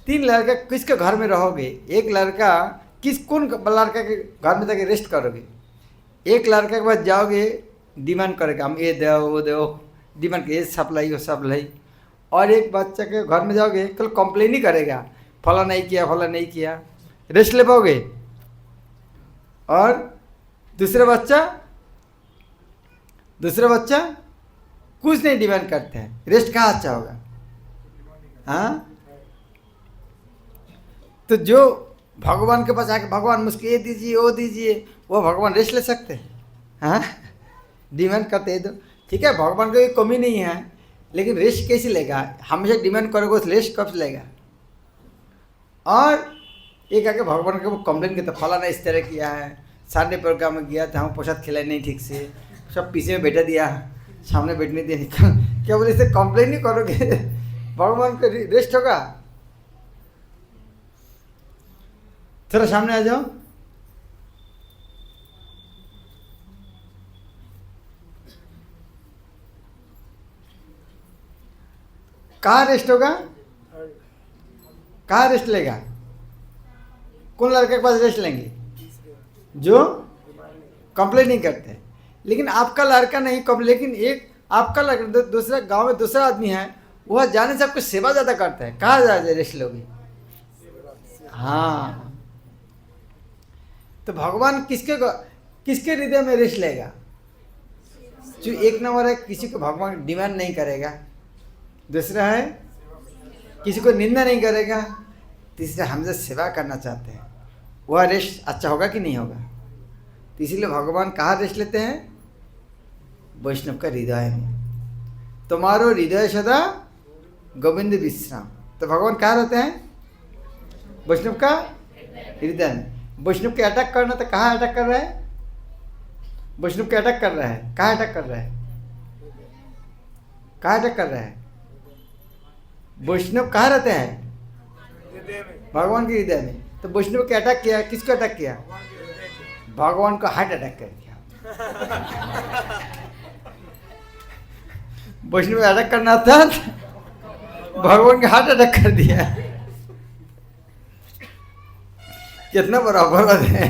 3 लड़का किसके घर में रहोगे? एक लड़का कौन लड़का के घर में जाके रेस्ट करोगे? एक लड़का के पास जाओगे, डिमांड करेगा, हम ये दो वो दो, डिमांड ये सप्लाई वो सप्लाई। और एक बच्चा के घर में जाओगे, कल कंप्लेन ही करेगा, फला नहीं किया, फला नहीं किया, रेस्ट ले पाओगे? और दूसरा बच्चा कुछ नहीं डिमांड करते हैं, रेस्ट कहाँ अच्छा होगा? हाँ, तो जो भगवान के पास आके भगवान मुझको ये दीजिए वो दीजिए, वो भगवान रेस्ट ले सकते हैं? हाँ, डिमांड करते हैं तो ठीक है, भगवान को कोई कमी नहीं है, लेकिन रेस्ट कैसे लेगा? हमेशा डिमांड करोगे तो रेस्ट कब से लेगा? और एक आके भगवान को कंप्लेन करता, फलाना इस तरह किया है, संडे प्रोग्राम में गया था, हम प्रसाद खिलाए नहीं ठीक से, सब पीछे में बैठा दिया, सामने बैठने दिया, क्या बोले इसे कंप्लेन नहीं करोगे भगवान को रेस्ट होगा? थोड़ा सामने आ जाओ। कहाँ रेस्ट होगा? कहाँ रेस्ट लेगा? कौन लड़के के पास रेस्ट लेंगे? जो कंप्लेन नहीं करते। लेकिन आपका लड़का नहीं कंप्लेन, लेकिन एक आपका लड़का दूसरा गांव में दूसरा आदमी है, वह जाने से आपको सेवा ज़्यादा करता है, कहाँ जाए रेस्ट लोगे? हाँ, तो भगवान किसके हृदय में रेस्ट लेगा? जो एक नंबर है, किसी को भगवान डिमांड नहीं करेगा। दूसरा है किसी को निंदा नहीं करेगा। तीसरा हमसे सेवा करना चाहते हैं। वह रेस्ट अच्छा होगा कि नहीं होगा? तो इसीलिए भगवान कहाँ रेस्ट लेते हैं? वैष्णव का हृदय में। तुम्हारो हृदय सदा गोविंद विश्राम। तो भगवान कहाँ रहते हैं? वैष्णव का हृदय में। वैष्णव के अटैक करना, तो कहाँ अटैक कर रहा है? वैष्णव के अटैक कर रहा है, कहाँ अटैक कर रहा है? कहाँ अटैक कर रहा है? वैष्णव कहाँ रहते हैं? भगवान के हृदय में। तो वैष्णव के अटैक किया, किसको अटैक किया? भगवान को हार्ट अटैक कर दिया। वैष्णव में अटैक करना था, भगवान के हार्ट अटैक कर दिया। कितना बराबर है।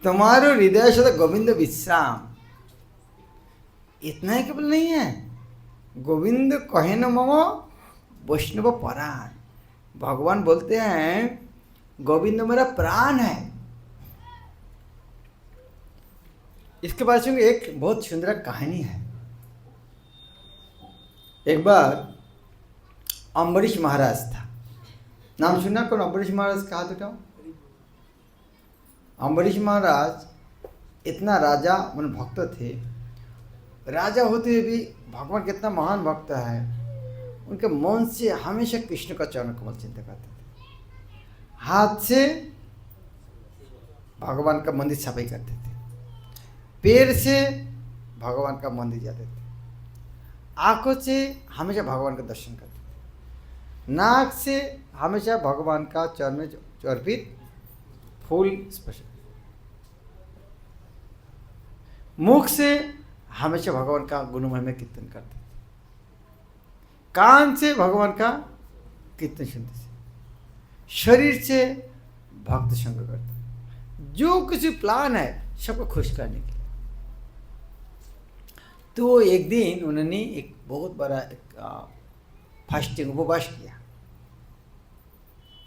तुम्हारो हृदय से गोविंद विश्राम, इतना ही केवल नहीं है। गोविंद कहे न मम वैष्णव पराण। भगवान बोलते हैं गोविंद मेरा प्राण है। इसके बाद में एक बहुत सुंदर कहानी है। एक बार अम्बरीश महाराज था। नाम सुना कौन? अम्बरीश महाराज का हाथ उठाओ। अम्बरीश महाराज इतना राजा मन भक्त थे। राजा होते हुए भी भगवान कितना महान भक्त है। उनके मन से हमेशा कृष्ण का चरण कमल चिंता करते थे। हाथ से भगवान का मंदिर सफाई करते थे। पैर से भगवान का मंदिर जाते थे। आंखों से हमेशा भगवान का दर्शन करते थे। नाक से हमेशा भगवान का चरण में अर्पित फूल स्पर्श। मुख से हमेशा भगवान का गुणमय में कीर्तन करते थे। कान से भगवान का कीर्तन सुनते थे। शरीर से भक्त संग करते। जो कुछ प्लान है सबको खुश करने के लिए। तो एक दिन उन्होंने एक बहुत बड़ा फास्टिंग उपवास किया,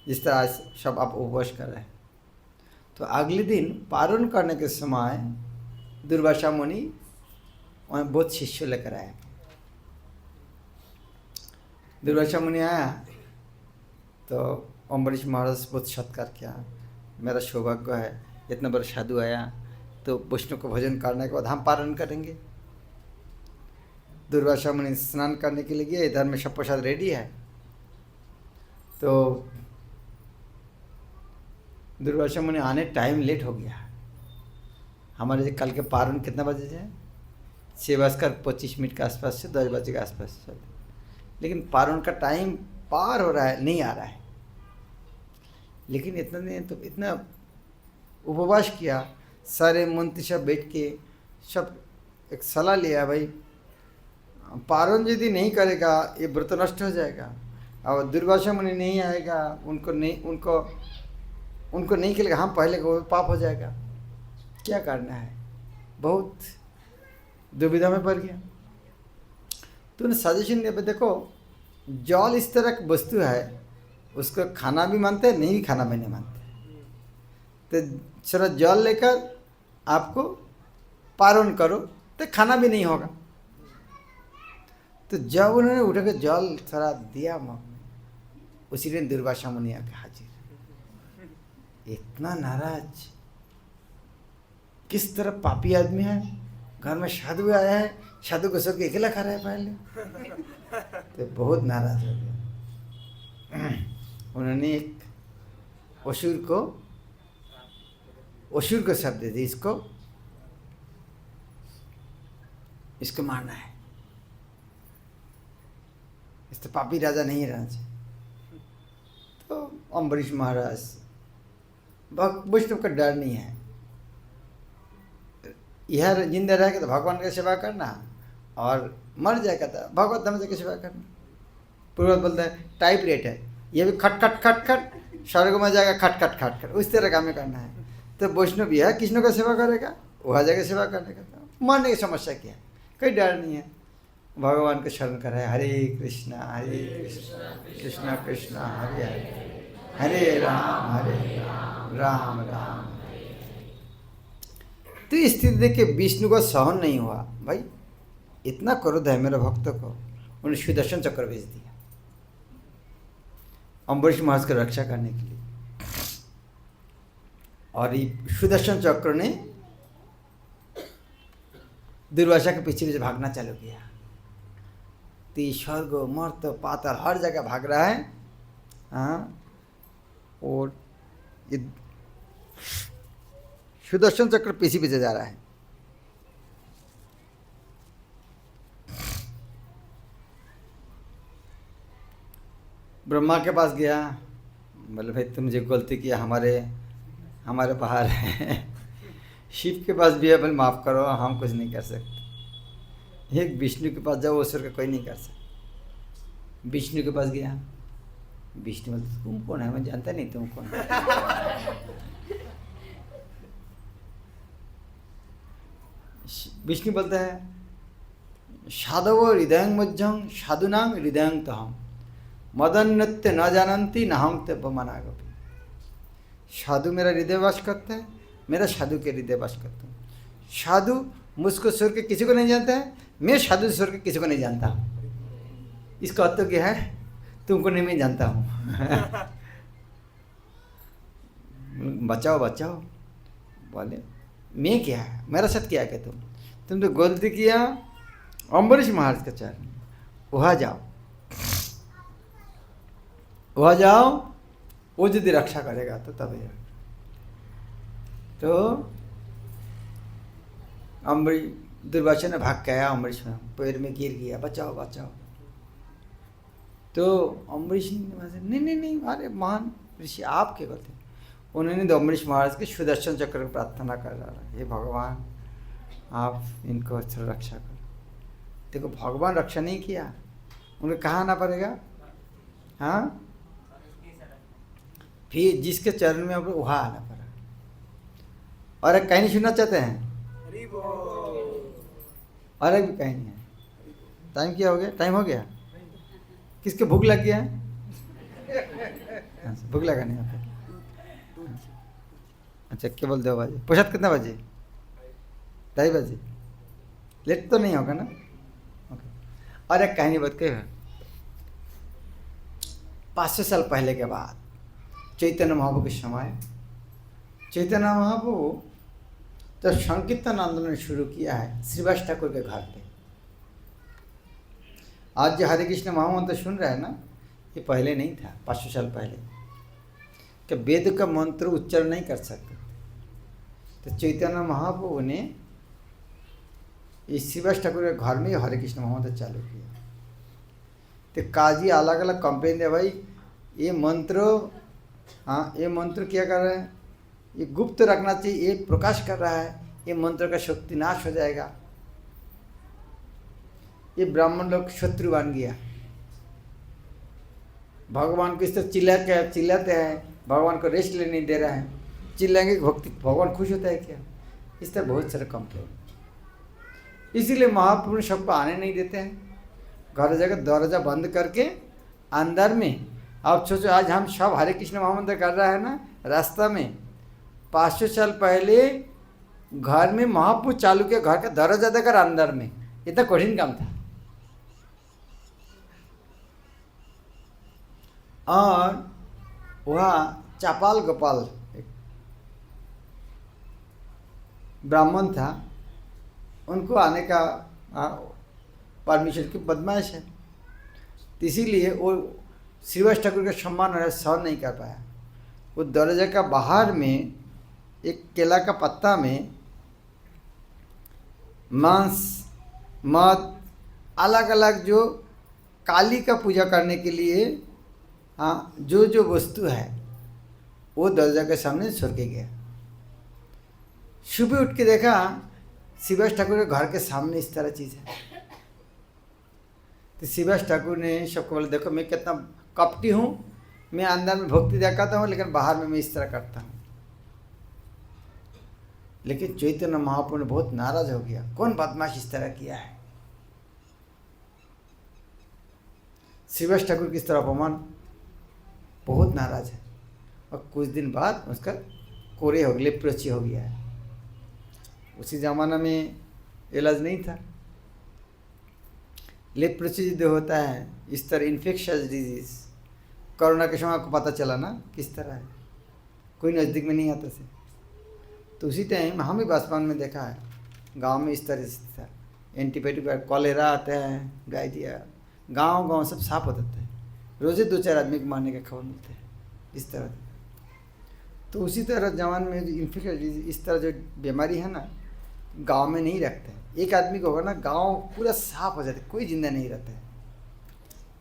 जिस तरह आज सब आप उपवास कर रहे हैं। तो अगले दिन पारण करने के समय दुर्वासा मुनि वहाँ बहुत शिष्य लेकर आए। दुर्वासा मुनि आया तो अम्बरीश महाराज बहुत सत्कार किया। मेरा सौभाग्य है, इतना बड़ा साधु आया, तो वैष्णव को भोजन करने के बाद हम पारण करेंगे। दुर्वासा मुनि स्नान करने के लिए गए। इधर में सब प्रसाद रेडी है। तो दुर्वासा मुनि आने टाइम लेट हो गया। हमारे कल के पारण कितना बजे है? 6:25 के आसपास से 10 बजे के आसपास से। लेकिन पारण का टाइम पार हो रहा है, नहीं आ रहा है। लेकिन इतना नहीं तो इतना उपवास किया। सारे मंत्री सब बैठ के सब एक सलाह लिया, भाई पारण यदि नहीं करेगा ये व्रत नष्ट हो जाएगा। और दुर्वासा मुनि नहीं आएगा, उनको नहीं खेलेगा, हम पहले को पाप हो जाएगा। क्या करना है? बहुत दुविधा में पड़ गया। तो उन्हें सजेशन दिया, देखो जल इस तरह की वस्तु है, उसको खाना भी मानते हैं, नहीं भी खाना भी नहीं मानते। तो थोड़ा जल लेकर आपको पारण करो तो खाना भी नहीं होगा। तो जब उन्होंने उठ के जल थोड़ा दिया मुँह में, उसी दिन दुर्वासा मुनि आके हाजिर। इतना नाराज, किस तरह पापी आदमी है, घर में साधु आया है, साधु को सबके अकेला खा रहा है पहले। तो बहुत नाराज हो गया। उन्होंने एक असुर को शब्द दे दी, इसको इसको मारना है, इस तो पापी राजा नहीं रहना चाहिए। तो अम्बरीश महाराज, वैष्णव का डर नहीं है, यह जिंदा रहेगा तो भगवान की सेवा करना, और मर जाएगा तो भगवत धाम की सेवा करना। पूर्वज बोलता है टाइप रेट है, ये भी खट खट खट खट, स्वर्ग में जाएगा खट खट खट खट, उस तरह काम करना है। तो वैष्णव भी है, कृष्ण का सेवा करेगा, वहाँ जाकर सेवा करने का, मरने की समस्या क्या है, कोई डर नहीं है। भगवान को शरण कर है, हरे कृष्णा कृष्णा कृष्णा हरे हरे, हरे राम राम राम। तो इस स्थिति देख के विष्णु को सहन नहीं हुआ, भाई इतना क्रोध है मेरे भक्त को, उन्होंने सुदर्शन चक्र भेज दिया अम्बरीश महाराज की रक्षा करने के लिए। और ये सुदर्शन चक्र ने दुर्वासा के पीछे पीछे भागना चालू किया। तो स्वर्ग मर्त पाताल हर जगह भाग रहा है। हाँ, और ये सुदर्शन चक्र पीछे पीछे जा रहा है। ब्रह्मा के पास गया, बोले भाई तुम जो गलती किया हमारे बाहर है। शिव के पास भी है, बोले माफ़ करो हम कुछ नहीं कर सकते। एक विष्णु के पास जाओ, ईश्वर का कोई नहीं कर सकता। विष्णु के पास गया, विष्णु बोलते तुम कौन है, मैं जानता नहीं तुम कौन है। विष्णु बोलता है साधव हृदय मज्जं साधुनांग हृदय तहम मदन नृत्य न जानती न हम ते मनागपी। साधु मेरा हृदय वास करता है, मेरा साधु के हृदय वास करता हूँ। साधु मुझको स्वर के किसी को नहीं जानता है, मैं साधु स्वर के किसी को नहीं जानता हूँ। इसका अर्थ क्या है, तुमको नहीं मैं जानता हूँ। बचाओ बचाओ, बोले मैं क्या है, मेरा साथ क्या है, तुम तो गलती किया अम्बरीश महाराज का चरण, वहाँ जाओ वहाँ जाओ, वो यदि रक्षा करेगा तो तभी। तो अम्बरीश दुर्वासा ने भाग के आया, अम्बरीश में पैर में गिर गया, बचाओ बचाओ। तो अम्बरीश ने नहीं नहीं नहीं, अरे महान ऋषि आप क्या करते। उन्होंने तो अम्बरीश महाराज के सुदर्शन चक्र की प्रार्थना कर रहा है, हे भगवान आप इनको रक्षा करो। देखो भगवान रक्षा नहीं किया, उन्हें कहाँ आना पड़ेगा। हाँ, फिर जिसके चरण में वहाँ आना पड़ा। और एक कहानी सुनना चाहते हैं, और एक भी कहानी है। टाइम क्या हो गया, टाइम हो गया, किसके भूख लग गया है। भूख लगा नहीं आपको। अच्छा क्या बोलते हो बजे, प्रसाद कितना बजे, 2:30 बजे, लेट तो नहीं होगा ना। ओके, और एक कहानी बता के, 500 साल पहले के बाद चैतन्य महाप्रभु के समय, चैतन्य महाप्रभु तो संकीर्तन आंदोलन शुरू किया है श्रीवास ठाकुर के घर पे। आज जो हरे कृष्ण महामंत्र सुन रहे हैं ना, ये पहले नहीं था, 500 साल पहले कि वेद का मंत्र उच्चारण नहीं कर सकते। तो चैतन्य महाप्रभु ने इस श्रीवास ठाकुर के घर में हरे कृष्ण महामंत्र चालू किया। तो काजी अलग अलग कंप्लेन दिया, भाई ये मंत्र, हाँ ये मंत्र क्या कर रहा है, ये गुप्त रखना चाहिए, ये प्रकाश कर रहा है, ये मंत्र का शक्ति नाश हो जाएगा। ये ब्राह्मण लोग शत्रु बन गया, भगवान को इस तरह चिल्लाते हैं, भगवान को रेस्ट लेने नहीं दे रहा है, चिल्लाएंगे भक्ति भगवान खुश होता है क्या, इस तरह बहुत सारे कंप्लेन। इसीलिए महाप्रभु सबको आने नहीं देते हैं, घर जगह दरवाजा बंद करके अंदर में। आप सोचो आज हम सब हरे कृष्ण महामंत्र कर रहा है ना रास्ता में, 500 साल पहले घर में महाप्रभु चालू किया, घर का दरवाजा देकर अंदर में, इतना कठिन काम था। और वहाँ चापाल गोपाल एक ब्राह्मण था, उनको आने का परमिशन की बदमाश है, इसीलिए वो श्रीवास ठाकुर का सम्मान सहन नहीं कर पाया। वो दरवाजे का बाहर में एक केला का पत्ता में मांस मद, अलग अलग जो काली का पूजा करने के लिए हाँ जो जो वस्तु है वो दरवाजा के सामने छोड़ के गया। सुबह उठ के देखा शिवास ठाकुर के घर के सामने इस तरह चीज़ है। तो शिवास ठाकुर ने सबको बोला, देखो मैं कितना कपटी हूँ, मैं अंदर में भक्ति दिखाता हूँ लेकिन बाहर में मैं इस तरह करता हूँ। लेकिन चैतन्य महाप्रभु ने बहुत नाराज हो गया, कौन बदमाश इस तरह किया है। शिवास ठाकुर की इस तरह अपमान, बहुत नाराज है। और कुछ दिन बाद उसका कोरे हो गया, लेप्रोसी हो गया है। उसी ज़माना में इलाज नहीं था। लेप्रोसी जो होता है इस तरह इन्फेक्शियस डिजीज़, कोरोना के समय आपको पता चला ना किस तरह है, कोई नज़दीक में नहीं आता से। तो उसी टाइम हम भी बासपान में देखा है, गांव में इस तरह से था। एंटीबायोटिक कॉलेरा आता है, डायरिया, गांव सब साफ होता है। रोज़े 2-4 आदमी को मारने का खबर मिलते हैं इस तरह। तो उसी तरह जवान में इन्फेक्शन इस तरह जो बीमारी है ना, गांव में नहीं रखते हैं। एक आदमी को होगा ना, गांव पूरा साफ हो जाता है, कोई जिंदा नहीं रहता है।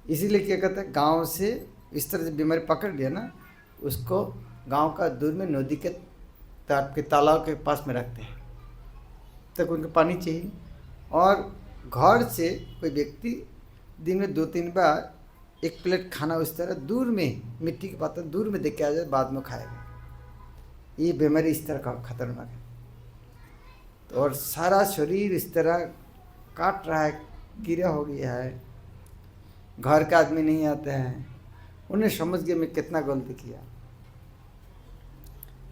इसीलिए क्या कहते हैं, गांव से इस तरह से बीमारी पकड़ लिया ना, उसको गांव का दूर में नदी के तट के तालाब के पास में रखते हैं, तक उनको पानी चाहिए। और घर से कोई व्यक्ति दिन में 2-3 बार 1 प्लेट खाना उस तरह दूर में मिट्टी के पात्र दूर में देख के आ जाए, बाद में खाएगा। ये बीमारी इस तरह का खतरनाक है। तो और सारा शरीर इस तरह काट रहा है, कीड़ा हो गया है, घर का आदमी नहीं आता है। उन्हें समझ गया मैं कितना गलती किया।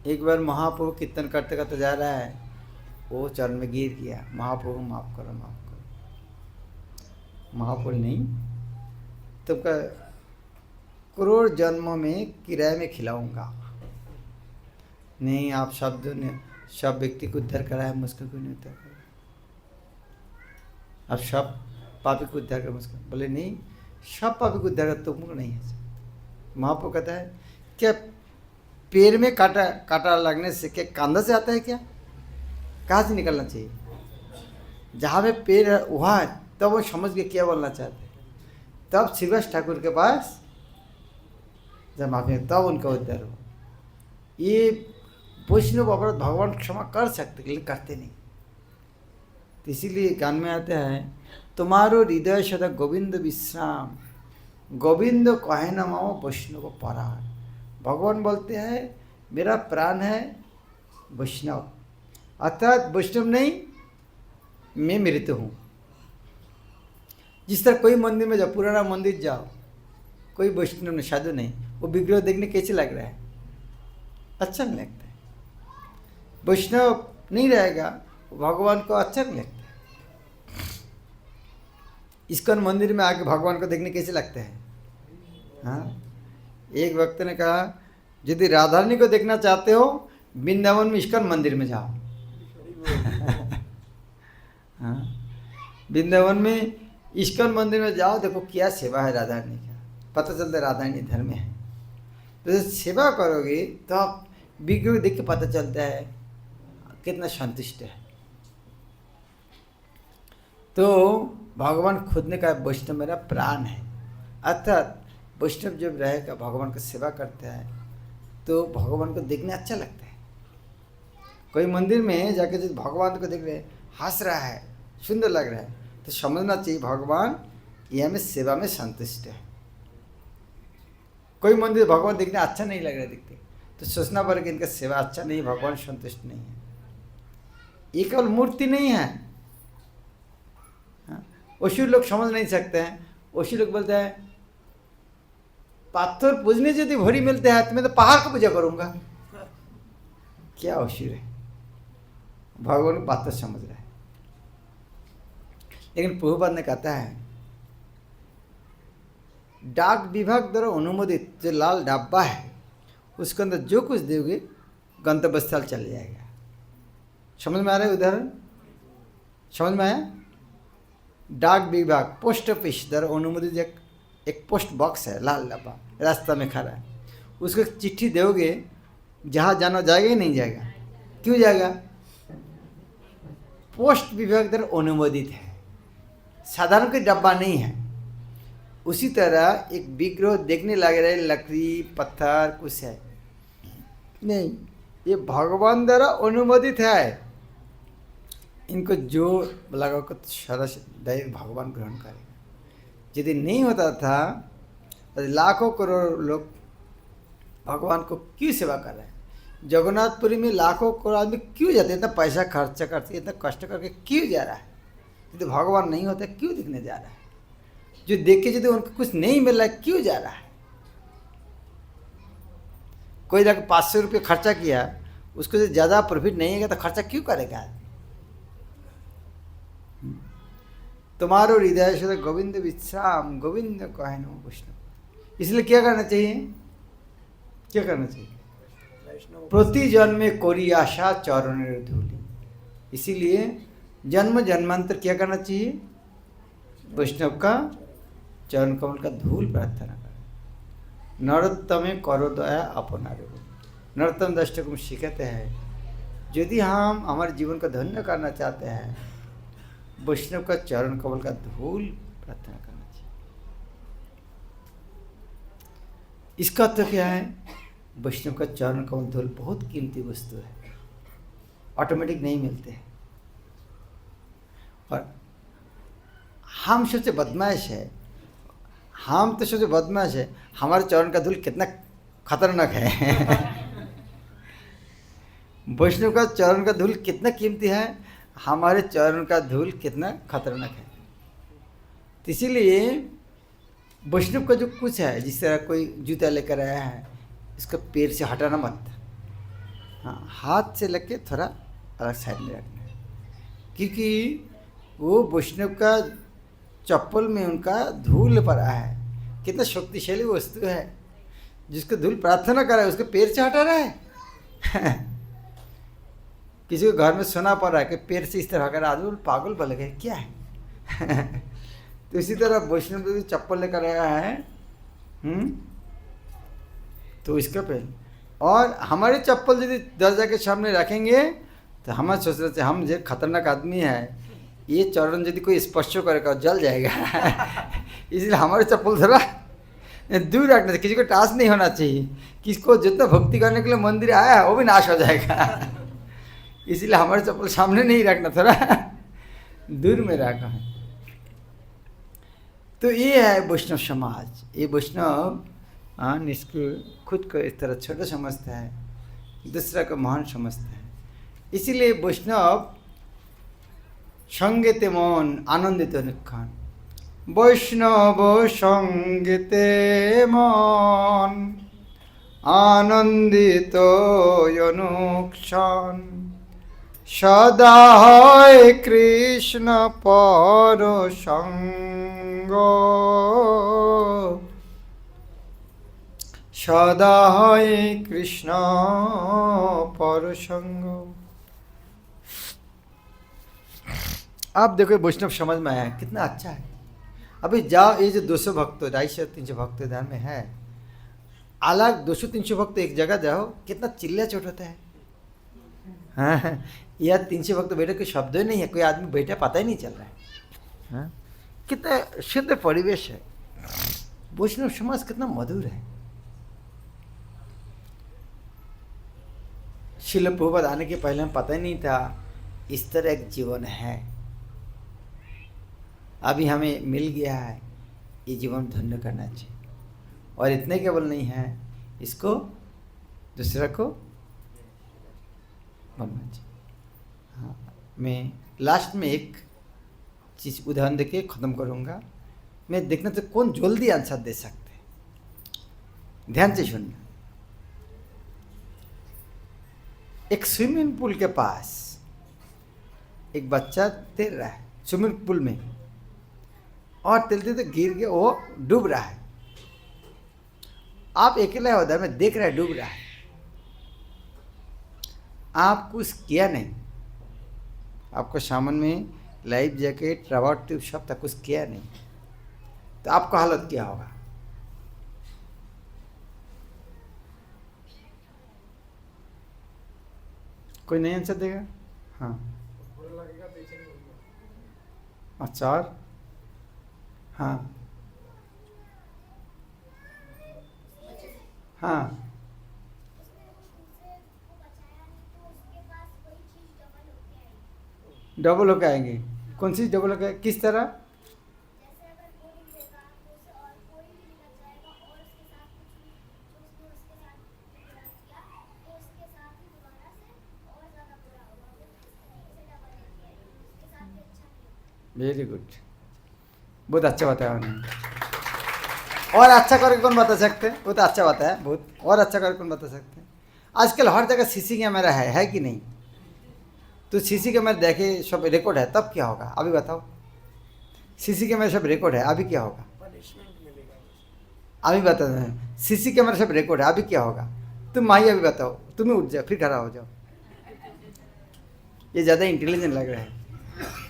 एक बार महाप्रभु कीर्तन करते करते जा रहा है, वो चरण में गिर गया, महाप्रभु माफ़ करो माफ़ करो। महाप्रभु नहीं, तो करोड़ जन्मों में किराए में खिलाऊंगा। नहीं, आप शब्द ने सब व्यक्ति को उद्धार कराया, मुझको क्यों नहीं उद्धार करा? आप सब पापी को उद्धार कर मुझको। बोले नहीं, सब पापी को उद्धार कर तुमको नहीं है। महाप्रभु कहता है क्या पैर में कांटा लगने से क्या कंधा से आता है क्या? कहाँ से निकलना चाहिए? जहाँ में पैर है वहाँ है, तब वो समझ के क्या बोलना चाहते हैं। तब शिवास ठाकुर के पास जब माफी, तब उनका उद्धार हो। ये वैष्णव अपराध भगवान क्षमा कर सकते लेकिन करते नहीं। तो इसीलिए गान में आते हैं, तुम्हारो हृदय सदा गोविंद विश्राम, गोविंद कहे न माओ वैष्णव पराण। भगवान बोलते हैं मेरा प्राण है वैष्णव, अर्थात वैष्णव नहीं, मैं मृत हूँ। जिस तरह कोई मंदिर में जाओ, पुराना मंदिर जाओ, कोई वैष्णव नहीं, साधु नहीं, वो विग्रह देखने कैसे लग रहा है? अच्छा नहीं लगता है। वैष्णव नहीं रहेगा, भगवान को अच्छा नहीं लगता है। इस्कॉन मंदिर में आके भगवान को देखने कैसे लगता है? हाँ, एक वक्त ने कहा यदि राधा रानी को देखना चाहते हो वृंदावन में इस्कॉन मंदिर में जाओ। हाँ, वृंदावन में इस्कॉन मंदिर में जाओ, देखो क्या सेवा है राधा रानी का, पता चलता है राधा रानी धर्म है। तो जब सेवा करोगे तो आप विग्रह देख के पता चलता है कितना संतुष्ट है। तो भगवान खुद ने कहा वैष्णव मेरा प्राण है, अर्थात वैष्णव जब रहेगा भगवान की सेवा करता है तो भगवान को देखने अच्छा लगता है। कोई मंदिर में जाके जब भगवान को देख रहे हंस रहा है, सुंदर लग रहा है, तो समझना चाहिए भगवान ये हमें सेवा में संतुष्ट है। कोई मंदिर भगवान देखने अच्छा नहीं लग रहा दिखते, तो सोचना पड़ेगा कि इनका सेवा अच्छा नहीं, भगवान संतुष्ट नहीं है। ये केवल मूर्ति नहीं है। ओशी लोग समझ नहीं सकते हैं। ओशी लोग बोलते हैं पत्थर पूजने यदि भरी मिलते हैं तो मैं तो पहाड़ को पूजा करूंगा। क्या ओशी है, भगवान को पत्थर समझ रहा है। लेकिन प्रभुपाद ने कहता है डाक विभाग द्वारा अनुमोदित जो लाल डब्बा है उसके अंदर जो कुछ दोगे गंतव्य स्थल चले जाएगा। समझ में आ रहा है उदाहरण? समझ में आया? डाक विभाग पोस्ट ऑफिस द्वारा अनुमोदित एक पोस्ट बॉक्स है, लाल डब्बा रास्ता में खड़ा है, उसको चिट्ठी दोगे जहाँ जाना जाएगा ही नहीं जाएगा। क्यों जाएगा? पोस्ट विभाग द्वारा अनुमोदित है। साधारण कोई डब्बा नहीं है। उसी तरह एक विग्रह देखने लग रहे लकड़ी पत्थर कुछ है नहीं, ये भगवान द्वारा अनुमोदित है। इनको जो लगा को सारा डायरेक्ट भगवान ग्रहण करेगा। यदि नहीं होता था तो लाखों करोड़ लोग भगवान को क्यों सेवा कर रहे हैं? जगन्नाथपुरी में लाखों करोड़ आदमी क्यों जाते हैं? इतना पैसा खर्चा करते, इतना कष्ट करके क्यों जा रहा है? यदि भगवान नहीं होता क्यों दिखने जा रहा है? जो देख के यदि उनको कुछ नहीं मिल रहा है क्यों जा रहा है? कोई जाकर 500 रुपये खर्चा किया, उसको जो ज़्यादा प्रॉफिट नहीं है तो खर्चा क्यों करेगा? तुम्हारो हृदय से गोविंद विश्राम गोविंद कहनो वैष्णव। इसलिए क्या करना चाहिए? क्या करना चाहिए? प्रति जन्मे कोरी आशा चरणेर धूलि। इसीलिए जन्म जन्मांतर क्या करना चाहिए? वैष्णव का चरण कमल का धूल प्रार्थना करें। नरोत्तमे करो दया अपनारे। नरोत्तम दृष्टि सिखाते हैं यदि हम हमारे जीवन को धन्य करना चाहते हैं, वैष्णव का चरण कमल का धूल प्रार्थना करना चाहिए। इसका अर्थ क्या है? वैष्णव का चरण कमल धूल बहुत कीमती वस्तु है, ऑटोमेटिक नहीं मिलते हैं। और हम सोचे बदमाश है, हम तो सोचे बदमाश है, हमारे चरण का धूल कितना खतरनाक है। वैष्णव का चरण का धूल कितना कीमती है, हमारे चरण का धूल कितना खतरनाक है। तो इसीलिए वैष्णव का जो कुछ है, जिस तरह कोई जूता लेकर आया है, इसका पैर से हटाना मत, हाँ हाथ से लेके थोड़ा अलग साइड में रखना है। क्योंकि वो वैष्णव का चप्पल में उनका धूल पड़ा है। कितना शक्तिशाली वस्तु है, जिसको धूल प्रार्थना कर रहा है उसके पैर से हटा रहा है। किसी को घर में सुना पड़ रहा है कि पैर से इस तरह कर, आदमी पागल बन गए क्या है। तो इसी तरह वैष्णव जो चप्पल लेकर आया है, तो इसका पैर, और हमारे चप्पल यदि दरवाजा के सामने रखेंगे तो हम सोच रहे थे हम जो खतरनाक आदमी है, ये चरण यदि कोई स्पर्श करेगा जल जाएगा। इसलिए हमारे चप्पल थोड़ा दूर रखना चाहिए, किसी को टाच नहीं होना चाहिए। किसको जितना भक्ति करने के लिए मंदिर आया है वो भी नाश हो जाएगा। इसलिए हमारे चप्पल सामने नहीं रखना, थोड़ा दूर में रखना है। तो ये है वैष्णव समाज। ये वैष्णव इसको खुद को इस तरह छोटा समझता है, दूसरा को महान समझता है। इसीलिए वैष्णव संगीते मन आनंदित अनुक्षण। वैष्णव संगीते मन आनंदित अनुक्षण। सदा है कृष्ण पर संग। सदा है कृष्ण पर संग। आप देखो वैष्णव समझ में आया कितना अच्छा है। अभी जाओ, ये जो 200 भक्त 250-300 भक्त ध्यान में है, अलग 200-300 भक्त एक जगह जाओ, कितना चिल्ला चोट होता है। हाँ, यह 300 भक्त बैठे कोई शब्द ही नहीं है, कोई आदमी बैठा पता ही नहीं चल रहा है। हाँ? कितना शुद्ध परिवेश है। वैष्णव समाज कितना मधुर है। श्रील प्रभुपाद आने के पहले हमें पता ही नहीं था इस तरह एक जीवन है। अभी हमें मिल गया है, ये जीवन धन्य करना चाहिए। और इतने केवल नहीं है, इसको दूसरा को बनना चाहिए। हाँ, मैं लास्ट में एक चीज़ उदाहरण देके ख़त्म करूँगा। मैं देखना तो कौन जल्दी आंसर दे सकते हैं। ध्यान से सुनना। एक स्विमिंग पूल के पास एक बच्चा तैर रहा है स्विमिंग पूल में, और तैरते तो गिर के वो डूब रहा है। आप अकेला उधर में देख रहे हैं डूब रहा है, आप कुछ किया नहीं। आपको सामान में लाइफ जैकेट, रबर ट्यूब सब तक कुछ किया नहीं, तो आपका हालत क्या होगा? कोई नहीं आंसर देगा? हाँ, अच्छा, हाँ हाँ, डबल होकर आएंगे। कौन सी डबल होकर, किस तरह? वेरी गुड, बहुत अच्छा बताया उन्होंने। और अच्छा करके कौन बता सकते हैं? वो तो अच्छा बताया बहुत। और अच्छा करके कौन बता सकते हैं? आजकल हर जगह सीसी कैमरा है कि नहीं? तो सीसी कैमरा देखे सब रिकॉर्ड है, तब क्या होगा अभी बताओ? सीसी कैमरा सब रिकॉर्ड है, अभी क्या होगा? अभी बता दें, सीसी कैमरा सब रिकॉर्ड है, अभी क्या होगा? तुम माही अभी बताओ, तुम ही उठ जाओ, फिर खड़ा हो जाओ। ये ज़्यादा इंटेलिजेंट लग रहा है।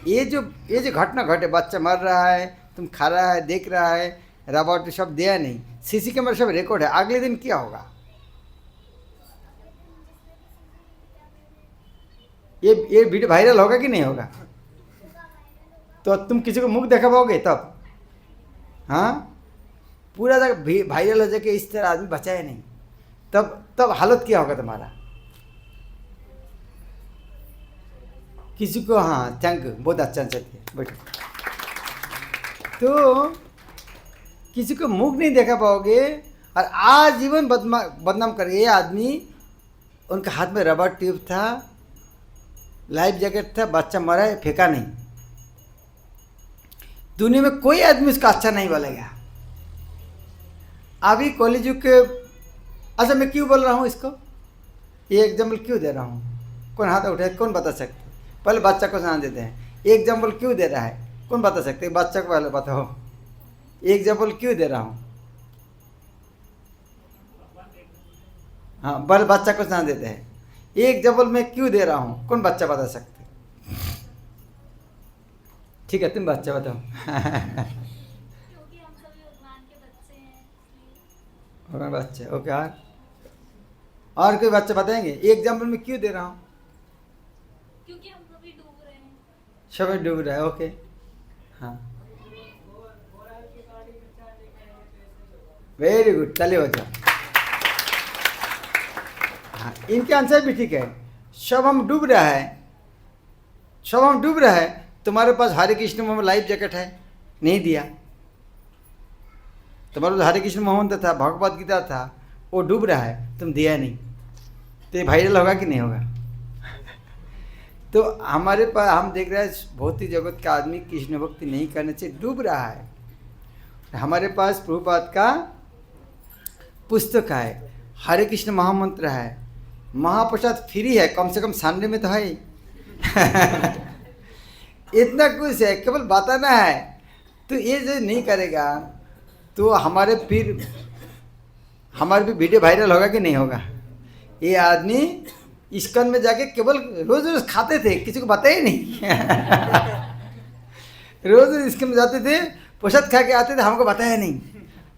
ये जो घटना घटे, बच्चा मर रहा है, तुम खा रहा है, देख रहा है, रबॉट सब दिया नहीं, सीसी कैमरा सब रिकॉर्ड है, अगले दिन क्या होगा? ये वीडियो वायरल होगा कि नहीं होगा? तो तुम किसी को मुख देखा पाओगे तब? हाँ, पूरा जगह वायरल हो जाके इस तरह आदमी बचाए नहीं, तब हालत क्या होगा तुम्हारा? किसी को, हाँ थैंक यू, बहुत अच्छा आंसर किया, बैठो। तो किसी को मुख नहीं देखा पाओगे और आजीवन बदनाम करे। ये आदमी, उनके हाथ में रबर ट्यूब था, लाइफ जैकेट था, बच्चा मरा है, फेंका नहीं। दुनिया में कोई आदमी उसका अच्छा नहीं बोलेगा। अभी कॉलेज के, अच्छा मैं क्यों बोल रहा हूँ इसको, ये एग्जाम्पल क्यों दे रहा हूँ? कौन हाथ उठाए, कौन बता सकते? पहले बच्चा को सुना देते हैं। एग्जाम्पल क्यों दे रहा है, कौन बता सकते? बच्चा को पहले बताओ, एग्जाम्पल क्यों दे रहा हूँ? हाँ, पहले बच्चा को सुना देते हैं। एग्जाम्पल मैं क्यों दे रहा हूँ, कौन बच्चा बता सकते? ठीक है, तुम बच्चा बताओ। क्योंकि हम सभी भगवान के बच्चे हैं, इसलिए। बच्चे, ओके। और कोई बच्चा बताएंगे एग्जाम्पल में क्यों दे रहा हूँ? क्योंकि हम सभी डूब रहे हैं। सभी डूब रहा है, ओके। हाँ, वेरी गुड, चलिए हो जाओ। हाँ, इनके आंसर भी ठीक है। सब हम डूब रहा है, सब हम डूब रहा है। तुम्हारे पास हरे कृष्ण मोहम्मद लाइफ जैकेट है, नहीं दिया। तुम्हारे पास हरे कृष्ण मोहम्मद था, भगवत गीता था, वो डूब रहा है, तुम दिया नहीं। तो ये वायरल होगा कि नहीं होगा? तो हमारे पास, हम देख रहे हैं भौतिक जगत का आदमी कृष्ण भक्ति नहीं करने से डूब रहा है। हमारे पास प्रभुपाद का पुस्तक है, हरे कृष्ण महामंत्र है, महाप्रसाद फ्री है, कम से कम संडे में तो है ही। इतना कुछ है, केवल बताना है। तो ये जो नहीं करेगा तो हमारे भी वीडियो वायरल होगा कि नहीं होगा? ये आदमी इस्कॉन में जाके केवल रोज रोज खाते थे, किसी को बताया नहीं। रोज रोज इस्कॉन में जाते थे, प्रसाद खा के आते थे, हमको बताया नहीं।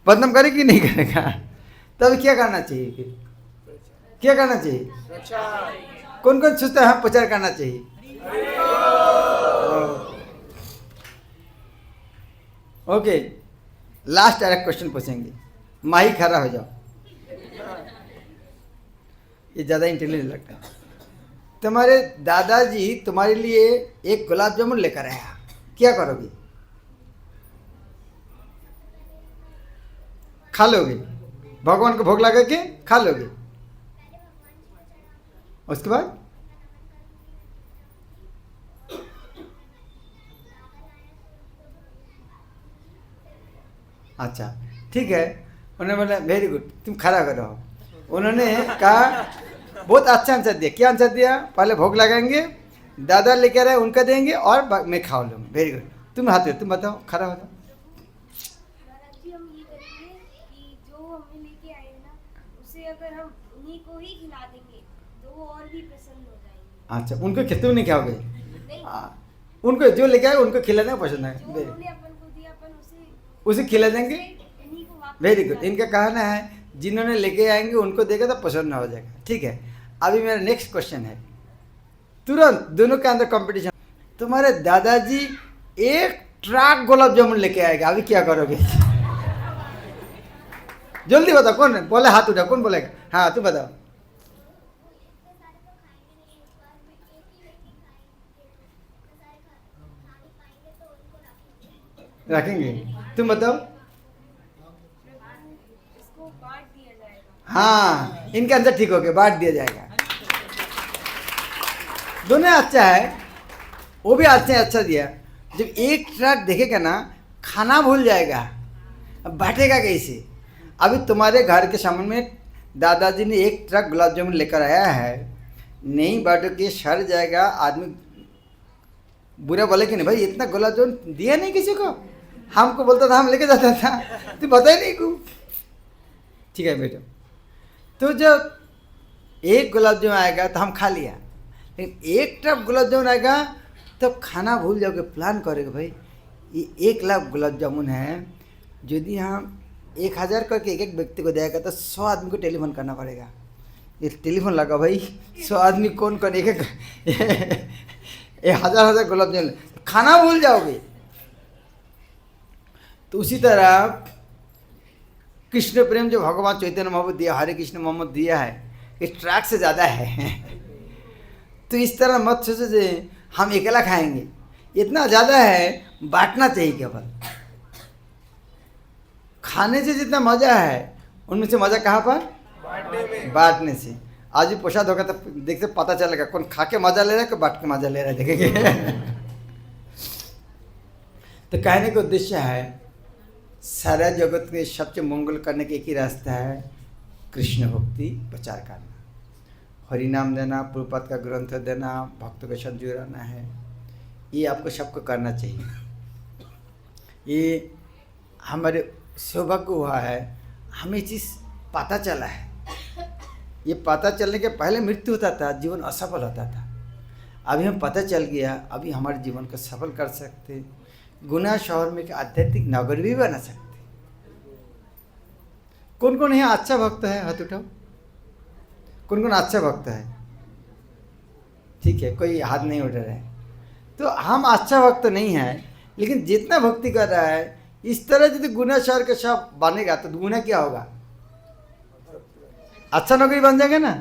बदनाम करे कि नहीं करेगा? तब क्या करना चाहिए? फिर क्या करना चाहिए? कौन कौन सोचता है प्रचार करना चाहिए? ओके, लास्ट डायरेक्ट क्वेश्चन पूछेंगे। माही खड़ा हो जाओ, ये ज़्यादा इंटेलिजेंट लगता है। तुम्हारे दादाजी तुम्हारे लिए एक गुलाब जामुन लेकर आया, क्या करोगे? खा लोगे? भगवान को भोग लगा के खा लोगे? उसके बाद अच्छा ठीक है। उन्होंने बोला वेरी गुड, तुम खड़ा करो। उन्होंने कहा बहुत अच्छा आंसर दिया। क्या आंसर दिया? पहले भोग लगाएंगे, दादा लेकर आए उनका देंगे और मैं खा लूँगा। वेरी गुड, तुम हाथ तुम बताओ, खड़ा हो जाओ। महाराज जी, हम ये करेंगे कि जो हमें लेके आए ना, उसे अगर हम उन्हीं को ही खिला देंगे तो वो और भी प्रसन्न हो जाएंगे। अच्छा, उनको तुम नहीं खाओगे? नहीं, उनको जो लेके आए उनको खिलाना पसंद है, जो उन्होंने अपन को दिया अपन उसे खिला देंगे। उन्हीं को वापस वेरी गुड, खिला इनका कहना है जिन्होंने लेके आएंगे उनको देगा तो पसंद हो जाएगा। ठीक है, अभी मेरा नेक्स्ट क्वेश्चन है, तुरंत दोनों के अंदर कंपटीशन। तुम्हारे दादाजी एक ट्रक गुलाब जामुन लेके आएगा, अभी क्या करोगे? जल्दी बताओ, कौन बोले? हाथ उठा, कौन बोलेगा? हाँ तू बताओ। रखेंगे, तुम बताओ। इसको बांट दिया जाएगा। हाँ, इनका आंसर ठीक हो गया, बांट दिया जाएगा। दोनों अच्छा है, वो भी अच्छा दिया। जब एक ट्रक देखेगा ना, खाना भूल जाएगा, अब बांटेगा कैसे? अभी तुम्हारे घर के सामने में दादाजी ने एक ट्रक गुलाब जामुन लेकर आया है, नहीं बांटो के सड़ जाएगा, आदमी बुरा बोले कि नहीं भाई इतना गुलाब जामुन दिया नहीं किसी को, हमको बोलता था हम लेके जाता था, तू बता ही नहीं को। ठीक है बेटा, तो जब एक गुलाब जामुन आएगा तो हम खा लिया, लेकिन एक ट्रक गुलाब जामुन आएगा तब खाना भूल जाओगे, प्लान करोगे भाई ये 1 लाख गुलाब जामुन है, यदि हम 1000 करके एक व्यक्ति को देगा तो 100 आदमी को टेलीफोन करना पड़ेगा। ये टेलीफोन लगा भाई 100 आदमी कौन कौन एक हजार गुलाब जामुन, खाना भूल जाओगे। तो उसी तरह कृष्ण प्रेम जो भगवान चैतन्य महाप्रभु दिया, हरे कृष्ण मोहम्मद दिया है, ये ट्रक से ज़्यादा है। तो इस तरह मत सोचो जे हम अकेला खाएंगे, इतना ज़्यादा है, बांटना चाहिए केवल। खाने से जितना मज़ा है उनमें से मज़ा कहाँ पर? बांटने से। आज भी प्रसाद होगा तो देखते पता चलेगा कौन खा के मज़ा ले रहा है, कौन बांट के मज़ा ले रहा है, देखेंगे। तो कहने का उद्देश्य है सारा जगत के सबसे मंगल करने का एक ही रास्ता है, कृष्ण भक्ति प्रचार करना, हरि नाम देना, प्रभुपाद का ग्रंथ देना, भक्तों के साथ जुड़ाना है, ये आपको सबको करना चाहिए। ये हमारे सौभाग्य हुआ है, हमें चीज़ पता चला है। ये पता चलने के पहले मृत्यु होता था, जीवन असफल होता था, अभी हम पता चल गया, अभी हमारे जीवन को सफल कर सकते, गुना शहर में एक आध्यात्मिक नगर भी बना सकते। कौन कौन यहाँ अच्छा भक्त है? हाथ उठाओ, कौन कौन अच्छा भक्त है? ठीक है, कोई हाथ नहीं उठा रहा है। तो हम अच्छा भक्त नहीं है, लेकिन जितना भक्ति कर रहा है, इस तरह यदि गुना शहर के सब बनेगा तो गुना क्या होगा? अच्छा नौकरी बन जाएगा ना।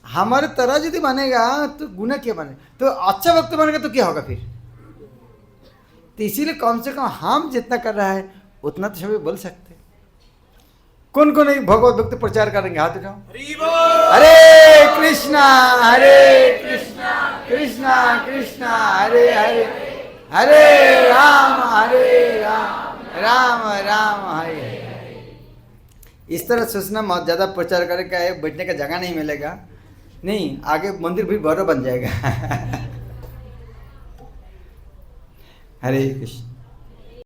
हमारे तरह यदि बनेगा तो गुना क्या बने? तो अच्छा भक्त बनेगा तो क्या होगा फिर? तो इसीलिए कम से कम हम जितना कर रहा है उतना तो सभी बोल सकते। कौन कौन एक भगवत भक्त प्रचार करेंगे? हाथ उठाओ। हरे कृष्णा कृष्णा कृष्णा हरे हरे, हरे राम राम राम हरे हरे। इस तरह सोचना मत, ज़्यादा प्रचार करने का है, बैठने का जगह नहीं मिलेगा, नहीं आगे मंदिर भी बड़ा बन जाएगा। हरे कृष्ण।